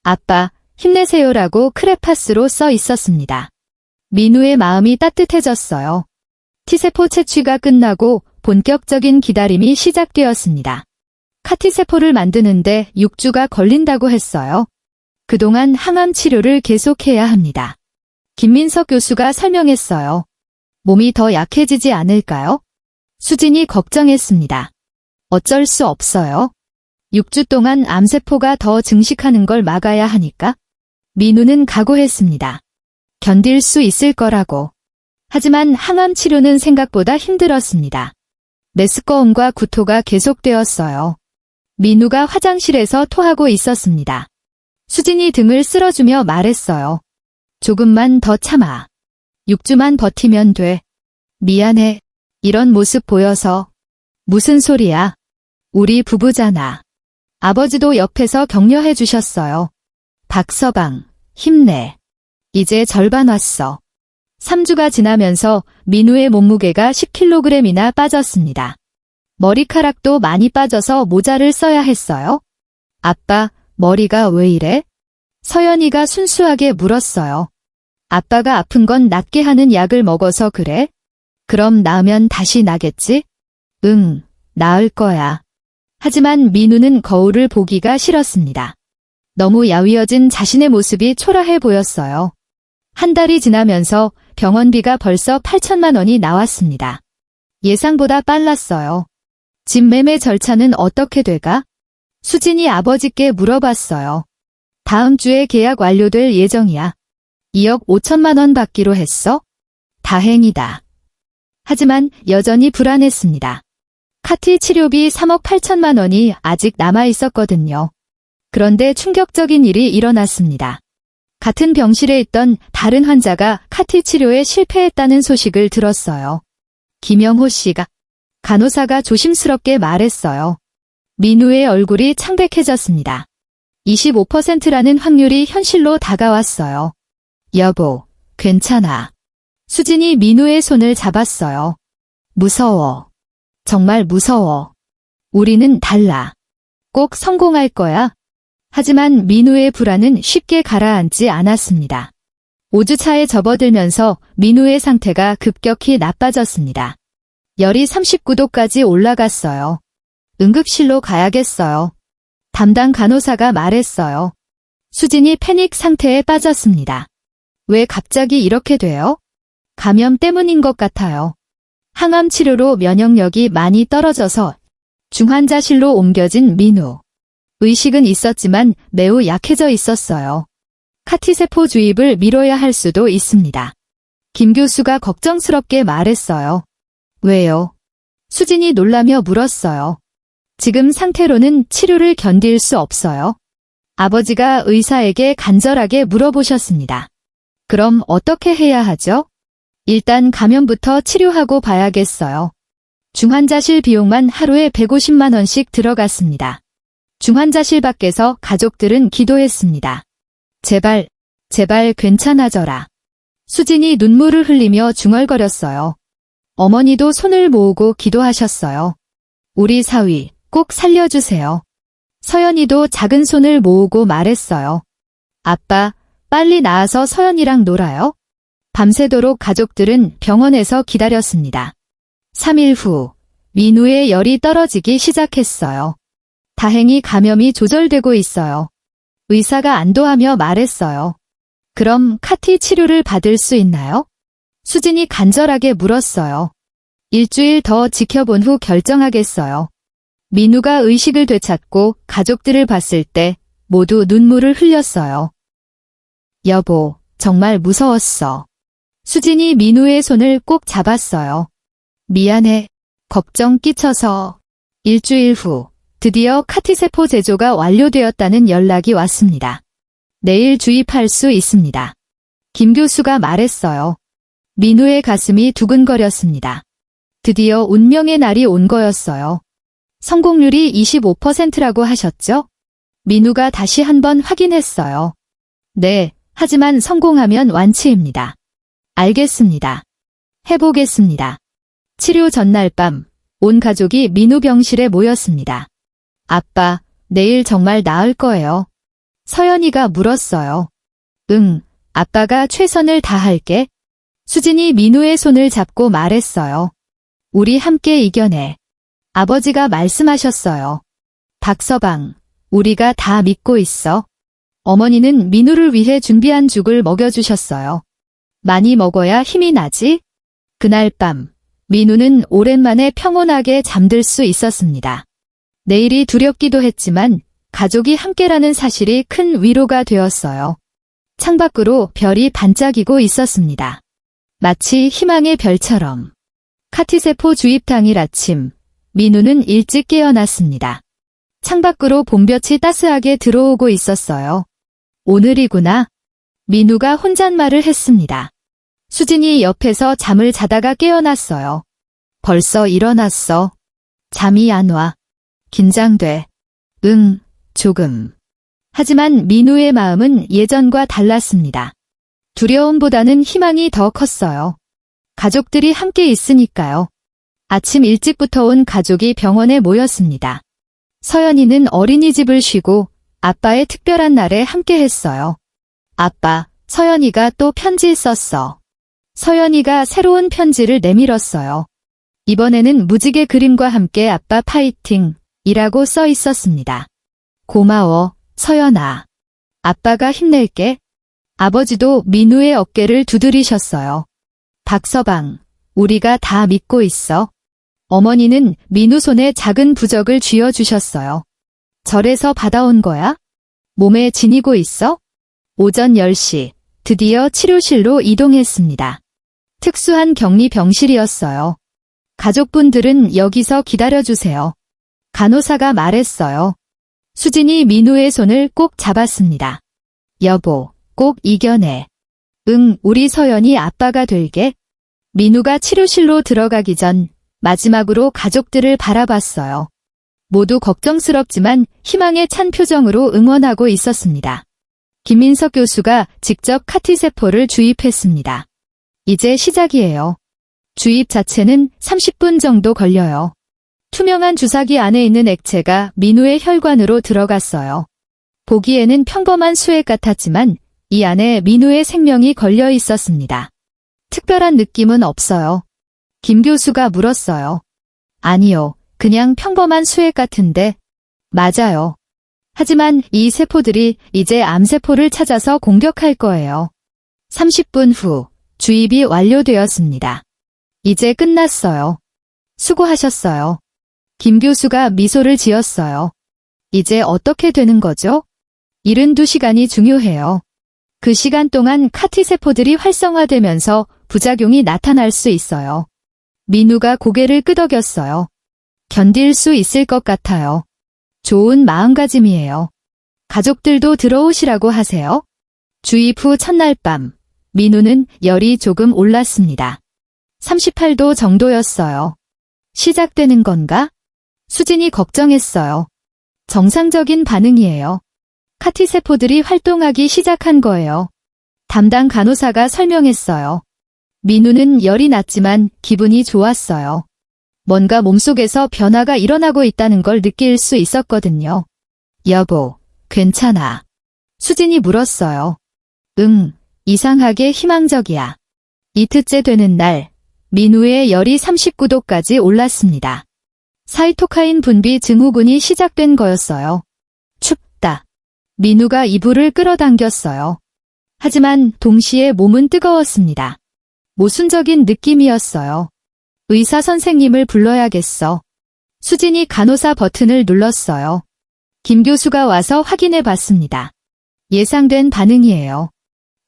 아빠, 힘내세요라고 크레파스로 써 있었습니다. 민우의 마음이 따뜻해졌어요. T세포 채취가 끝나고 본격적인 기다림이 시작되었습니다. 카티세포를 만드는데 6주가 걸린다고 했어요. 그동안 항암 치료를 계속해야 합니다. 김민석 교수가 설명했어요. 몸이 더 약해지지 않을까요? 수진이 걱정했습니다. 어쩔 수 없어요. 6주 동안 암세포가 더 증식하는 걸 막아야 하니까. 민우는 각오했습니다. 견딜 수 있을 거라고. 하지만 항암 치료는 생각보다 힘들었습니다. 메스꺼움과 구토가 계속되었어요. 민우가 화장실에서 토하고 있었습니다. 수진이 등을 쓸어주며 말했어요. 조금만 더 참아. 6주만 버티면 돼. 미안해. 이런 모습 보여서. 무슨 소리야. 우리 부부잖아. 아버지도 옆에서 격려해 주셨어요. 박서방, 힘내. 이제 절반 왔어. 3주가 지나면서 민우의 몸무게가 10kg이나 빠졌습니다. 머리카락도 많이 빠져서 모자를 써야 했어요. 아빠, 머리가 왜 이래? 서연이가 순수하게 물었어요. 아빠가 아픈 건 낫게 하는 약을 먹어서 그래? 그럼 나으면 다시 나겠지? 응, 나을 거야. 하지만 민우는 거울을 보기가 싫었습니다. 너무 야위어진 자신의 모습이 초라해 보였어요. 한 달이 지나면서 병원비가 벌써 8천만 원이 나왔습니다. 예상보다 빨랐어요. 집 매매 절차는 어떻게 돼가? 수진이 아버지께 물어봤어요. 다음 주에 계약 완료될 예정이야. 2억 5천만 원 받기로 했어? 다행이다. 하지만 여전히 불안했습니다. 카티 치료비 3억 8천만 원이 아직 남아 있었거든요. 그런데 충격적인 일이 일어났습니다. 같은 병실에 있던 다른 환자가 카티 치료에 실패했다는 소식을 들었어요. 김영호 씨가. 간호사가 조심스럽게 말했어요. 민우의 얼굴이 창백해졌습니다. 25%라는 확률이 현실로 다가왔어요. 여보, 괜찮아. 수진이 민우의 손을 잡았어요. 무서워. 정말 무서워. 우리는 달라. 꼭 성공할 거야. 하지만 민우의 불안은 쉽게 가라앉지 않았습니다. 5주차에 접어들면서 민우의 상태가 급격히 나빠졌습니다. 열이 39도까지 올라갔어요. 응급실로 가야겠어요. 담당 간호사가 말했어요. 수진이 패닉 상태에 빠졌습니다. 왜 갑자기 이렇게 돼요? 감염 때문인 것 같아요. 항암 치료로 면역력이 많이 떨어져서 중환자실로 옮겨진 민우. 의식은 있었지만 매우 약해져 있었어요. 카티세포 주입을 미뤄야 할 수도 있습니다. 김 교수가 걱정스럽게 말했어요. 왜요? 수진이 놀라며 물었어요. 지금 상태로는 치료를 견딜 수 없어요. 아버지가 의사에게 간절하게 물어보셨습니다. 그럼 어떻게 해야 하죠? 일단 감염부터 치료하고 봐야겠어요. 중환자실 비용만 하루에 150만 원씩 들어갔습니다. 중환자실 밖에서 가족들은 기도했습니다. 제발, 제발 괜찮아져라. 수진이 눈물을 흘리며 중얼거렸어요. 어머니도 손을 모으고 기도하셨어요. 우리 사위, 꼭 살려주세요. 서연이도 작은 손을 모으고 말했어요. 아빠, 빨리 나와서 서연이랑 놀아요. 밤새도록 가족들은 병원에서 기다렸습니다. 3일 후, 민우의 열이 떨어지기 시작했어요. 다행히 감염이 조절되고 있어요. 의사가 안도하며 말했어요. 그럼 카티 치료를 받을 수 있나요? 수진이 간절하게 물었어요. 일주일 더 지켜본 후 결정하겠어요. 민우가 의식을 되찾고 가족들을 봤을 때 모두 눈물을 흘렸어요. 여보, 정말 무서웠어. 수진이 민우의 손을 꼭 잡았어요. 미안해. 걱정 끼쳐서. 일주일 후, 드디어 카티세포 제조가 완료되었다는 연락이 왔습니다. 내일 주입할 수 있습니다. 김 교수가 말했어요. 민우의 가슴이 두근거렸습니다. 드디어 운명의 날이 온 거였어요. 성공률이 25%라고 하셨죠? 민우가 다시 한번 확인했어요. 네, 하지만 성공하면 완치입니다. 알겠습니다. 해보겠습니다. 치료 전날 밤, 온 가족이 민우 병실에 모였습니다. 아빠, 내일 정말 나을 거예요. 서연이가 물었어요. 응, 아빠가 최선을 다할게. 수진이 민우의 손을 잡고 말했어요. 우리 함께 이겨내. 아버지가 말씀하셨어요. 박서방, 우리가 다 믿고 있어. 어머니는 민우를 위해 준비한 죽을 먹여주셨어요. 많이 먹어야 힘이 나지? 그날 밤, 민우는 오랜만에 평온하게 잠들 수 있었습니다. 내일이 두렵기도 했지만 가족이 함께라는 사실이 큰 위로가 되었어요. 창밖으로 별이 반짝이고 있었습니다. 마치 희망의 별처럼. 카티세포 주입 당일 아침, 민우는 일찍 깨어났습니다. 창밖으로 봄볕이 따스하게 들어오고 있었어요. 오늘이구나. 민우가 혼잣말을 했습니다. 수진이 옆에서 잠을 자다가 깨어났어요. 벌써 일어났어. 잠이 안 와. 긴장돼. 응, 조금. 하지만 민우의 마음은 예전과 달랐습니다. 두려움보다는 희망이 더 컸어요. 가족들이 함께 있으니까요. 아침 일찍부터 온 가족이 병원에 모였습니다. 서연이는 어린이집을 쉬고 아빠의 특별한 날에 함께 했어요. 아빠, 서연이가 또 편지 썼어. 서연이가 새로운 편지를 내밀었어요. 이번에는 무지개 그림과 함께 아빠 파이팅! 이라고 써 있었습니다. 고마워, 서연아. 아빠가 힘낼게. 아버지도 민우의 어깨를 두드리셨어요. 박서방, 우리가 다 믿고 있어. 어머니는 민우 손에 작은 부적을 쥐어주셨어요. 절에서 받아온 거야? 몸에 지니고 있어? 오전 10시, 드디어 치료실로 이동했습니다. 특수한 격리 병실이었어요. 가족분들은 여기서 기다려주세요. 간호사가 말했어요. 수진이 민우의 손을 꼭 잡았습니다. 여보, 꼭 이겨내. 응, 우리 서연이 아빠가 될게. 민우가 치료실로 들어가기 전 마지막으로 가족들을 바라봤어요. 모두 걱정스럽지만 희망에 찬 표정으로 응원하고 있었습니다. 김민석 교수가 직접 카티세포를 주입했습니다. 이제 시작이에요. 주입 자체는 30분 정도 걸려요. 투명한 주사기 안에 있는 액체가 민우의 혈관으로 들어갔어요. 보기에는 평범한 수액 같았지만 이 안에 민우의 생명이 걸려 있었습니다. 특별한 느낌은 없어요. 김 교수가 물었어요. 아니요, 그냥 평범한 수액 같은데. 맞아요. 하지만 이 세포들이 이제 암세포를 찾아서 공격할 거예요. 30분 후 주입이 완료되었습니다. 이제 끝났어요. 수고하셨어요. 김 교수가 미소를 지었어요. 이제 어떻게 되는 거죠? 72시간이 중요해요. 그 시간 동안 카티세포들이 활성화되면서 부작용이 나타날 수 있어요. 민우가 고개를 끄덕였어요. 견딜 수 있을 것 같아요. 좋은 마음가짐이에요. 가족들도 들어오시라고 하세요. 주입 후 첫날 밤, 민우는 열이 조금 올랐습니다. 38도 정도였어요. 시작되는 건가? 수진이 걱정했어요. 정상적인 반응이에요. 카티세포들이 활동하기 시작한 거예요. 담당 간호사가 설명했어요. 민우는 열이 났지만 기분이 좋았어요. 뭔가 몸속에서 변화가 일어나고 있다는 걸 느낄 수 있었거든요. 여보, 괜찮아. 수진이 물었어요. 응, 이상하게 희망적이야. 이틀째 되는 날, 민우의 열이 39도까지 올랐습니다. 사이토카인 분비 증후군이 시작된 거였어요. 춥다. 민우가 이불을 끌어당겼어요. 하지만 동시에 몸은 뜨거웠습니다. 모순적인 느낌이었어요. 의사 선생님을 불러야겠어. 수진이 간호사 버튼을 눌렀어요. 김 교수가 와서 확인해 봤습니다. 예상된 반응이에요.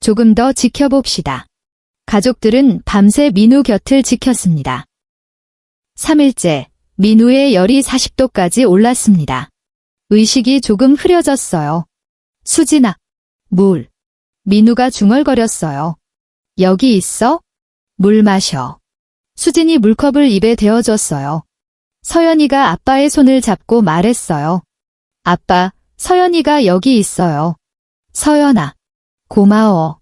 조금 더 지켜봅시다. 가족들은 밤새 민우 곁을 지켰습니다. 3일째, 민우의 열이 40도까지 올랐습니다. 의식이 조금 흐려졌어요. 수진아, 물. 민우가 중얼거렸어요. 여기 있어? 물 마셔. 수진이 물컵을 입에 대어줬어요. 서연이가 아빠의 손을 잡고 말했어요. 아빠, 서연이가 여기 있어요. 서연아, 고마워.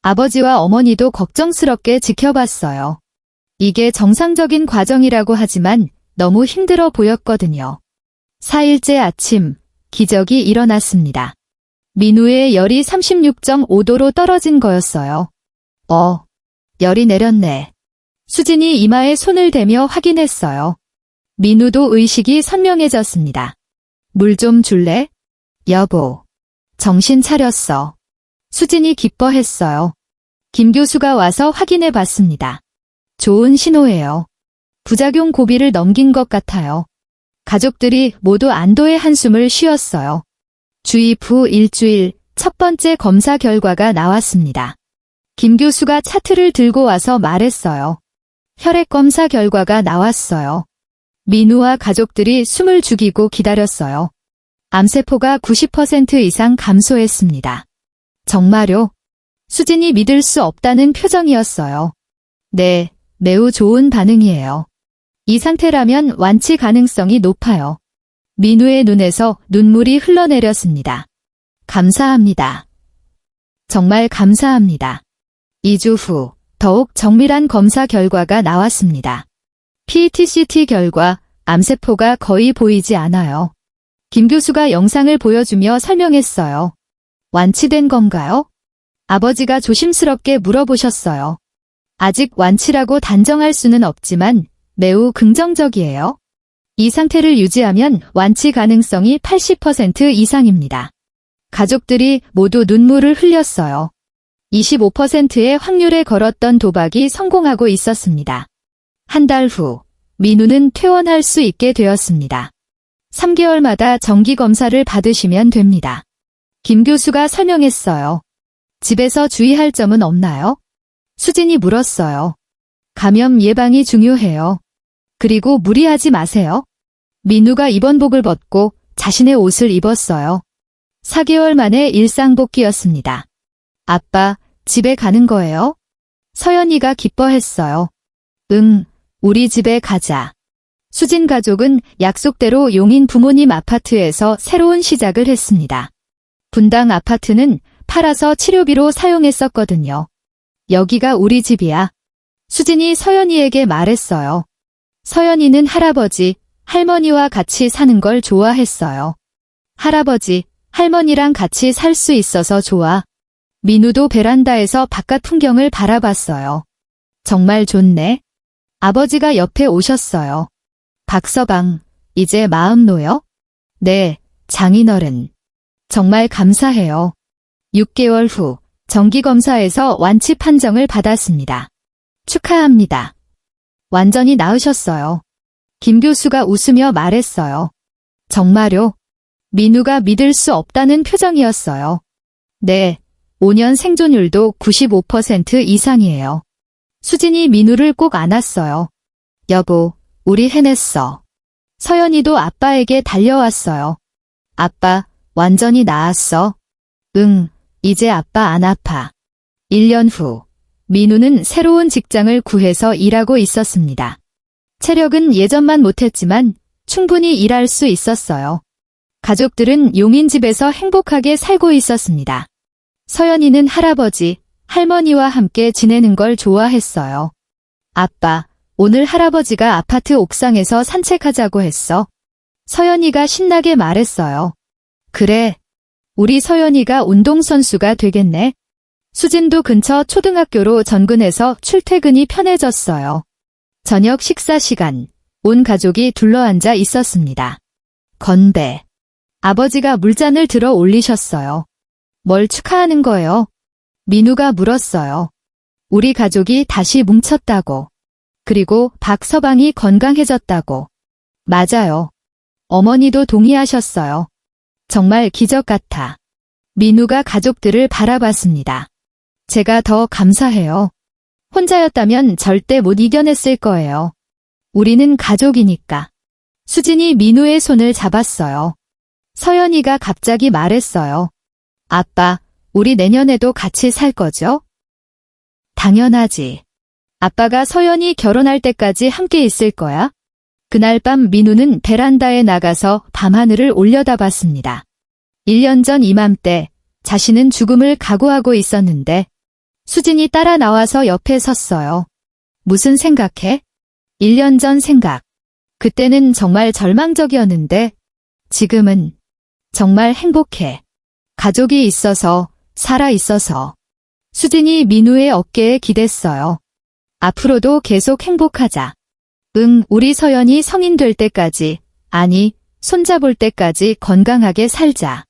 아버지와 어머니도 걱정스럽게 지켜봤어요. 이게 정상적인 과정이라고 하지만 너무 힘들어 보였거든요. 4일째 아침, 기적이 일어났습니다. 민우의 열이 36.5도로 떨어진 거였어요. 열이 내렸네. 수진이 이마에 손을 대며 확인했어요. 민우도 의식이 선명해졌습니다. 물 좀 줄래? 여보. 정신 차렸어. 수진이 기뻐했어요. 김 교수가 와서 확인해 봤습니다. 좋은 신호예요. 부작용 고비를 넘긴 것 같아요. 가족들이 모두 안도의 한숨을 쉬었어요. 주입 후 일주일 첫 번째 검사 결과가 나왔습니다. 김 교수가 차트를 들고 와서 말했어요. 혈액 검사 결과가 나왔어요. 민우와 가족들이 숨을 죽이고 기다렸어요. 암세포가 90% 이상 감소했습니다. 정말요? 수진이 믿을 수 없다는 표정이었어요. 네, 매우 좋은 반응이에요. 이 상태라면 완치 가능성이 높아요. 민우의 눈에서 눈물이 흘러내렸습니다. 감사합니다. 정말 감사합니다. 2주 후 더욱 정밀한 검사 결과가 나왔습니다. PET-CT 결과 암세포가 거의 보이지 않아요. 김 교수가 영상을 보여주며 설명했어요. 완치된 건가요? 아버지가 조심스럽게 물어보셨어요. 아직 완치라고 단정할 수는 없지만 매우 긍정적이에요. 이 상태를 유지하면 완치 가능성이 80% 이상입니다. 가족들이 모두 눈물을 흘렸어요. 25%의 확률에 걸었던 도박이 성공하고 있었습니다. 한 달 후, 민우는 퇴원할 수 있게 되었습니다. 3개월마다 정기검사를 받으시면 됩니다. 김 교수가 설명했어요. 집에서 주의할 점은 없나요? 수진이 물었어요. 감염 예방이 중요해요. 그리고 무리하지 마세요. 민우가 입원복을 벗고 자신의 옷을 입었어요. 4개월 만에 일상복귀였습니다. 아빠, 집에 가는 거예요? 서연이가 기뻐했어요. 응, 우리 집에 가자. 수진 가족은 약속대로 용인 부모님 아파트에서 새로운 시작을 했습니다. 분당 아파트는 팔아서 치료비로 사용했었거든요. 여기가 우리 집이야. 수진이 서연이에게 말했어요. 서연이는 할아버지, 할머니와 같이 사는 걸 좋아했어요. 할아버지, 할머니랑 같이 살 수 있어서 좋아. 민우도 베란다에서 바깥 풍경을 바라봤어요. 정말 좋네. 아버지가 옆에 오셨어요. 박서방, 이제 마음 놓여? 네, 장인어른. 정말 감사해요. 6개월 후 정기검사에서 완치 판정을 받았습니다. 축하합니다. 완전히 나으셨어요. 김 교수가 웃으며 말했어요. 정말요? 민우가 믿을 수 없다는 표정이었어요. 네, 5년 생존율도 95% 이상이에요. 수진이 민우를 꼭 안았어요. 여보, 우리 해냈어. 서연이도 아빠에게 달려왔어요. 아빠, 완전히 나았어. 응, 이제 아빠 안 아파. 1년 후, 민우는 새로운 직장을 구해서 일하고 있었습니다. 체력은 예전만 못했지만 충분히 일할 수 있었어요. 가족들은 용인집에서 행복하게 살고 있었습니다. 서연이는 할아버지, 할머니와 함께 지내는 걸 좋아했어요. 아빠, 오늘 할아버지가 아파트 옥상에서 산책하자고 했어. 서연이가 신나게 말했어요. 그래, 우리 서연이가 운동선수가 되겠네. 수진도 근처 초등학교로 전근해서 출퇴근이 편해졌어요. 저녁 식사 시간, 온 가족이 둘러앉아 있었습니다. 건배. 아버지가 물잔을 들어 올리셨어요. 뭘 축하하는 거예요? 민우가 물었어요. 우리 가족이 다시 뭉쳤다고. 그리고 박서방이 건강해졌다고. 맞아요. 어머니도 동의하셨어요. 정말 기적 같아. 민우가 가족들을 바라봤습니다. 제가 더 감사해요. 혼자였다면 절대 못 이겨냈을 거예요. 우리는 가족이니까. 수진이 민우의 손을 잡았어요. 서연이가 갑자기 말했어요. 아빠, 우리 내년에도 같이 살 거죠? 당연하지. 아빠가 서연이 결혼할 때까지 함께 있을 거야. 그날 밤 민우는 베란다에 나가서 밤하늘을 올려다봤습니다. 1년 전 이맘때 자신은 죽음을 각오하고 있었는데 수진이 따라 나와서 옆에 섰어요. 무슨 생각해? 1년 전 생각. 그때는 정말 절망적이었는데 지금은 정말 행복해. 가족이 있어서, 살아 있어서. 수진이 민우의 어깨에 기댔어요. 앞으로도 계속 행복하자. 우리 서연이 성인 될 때까지, 아니, 손잡을 때까지 건강하게 살자.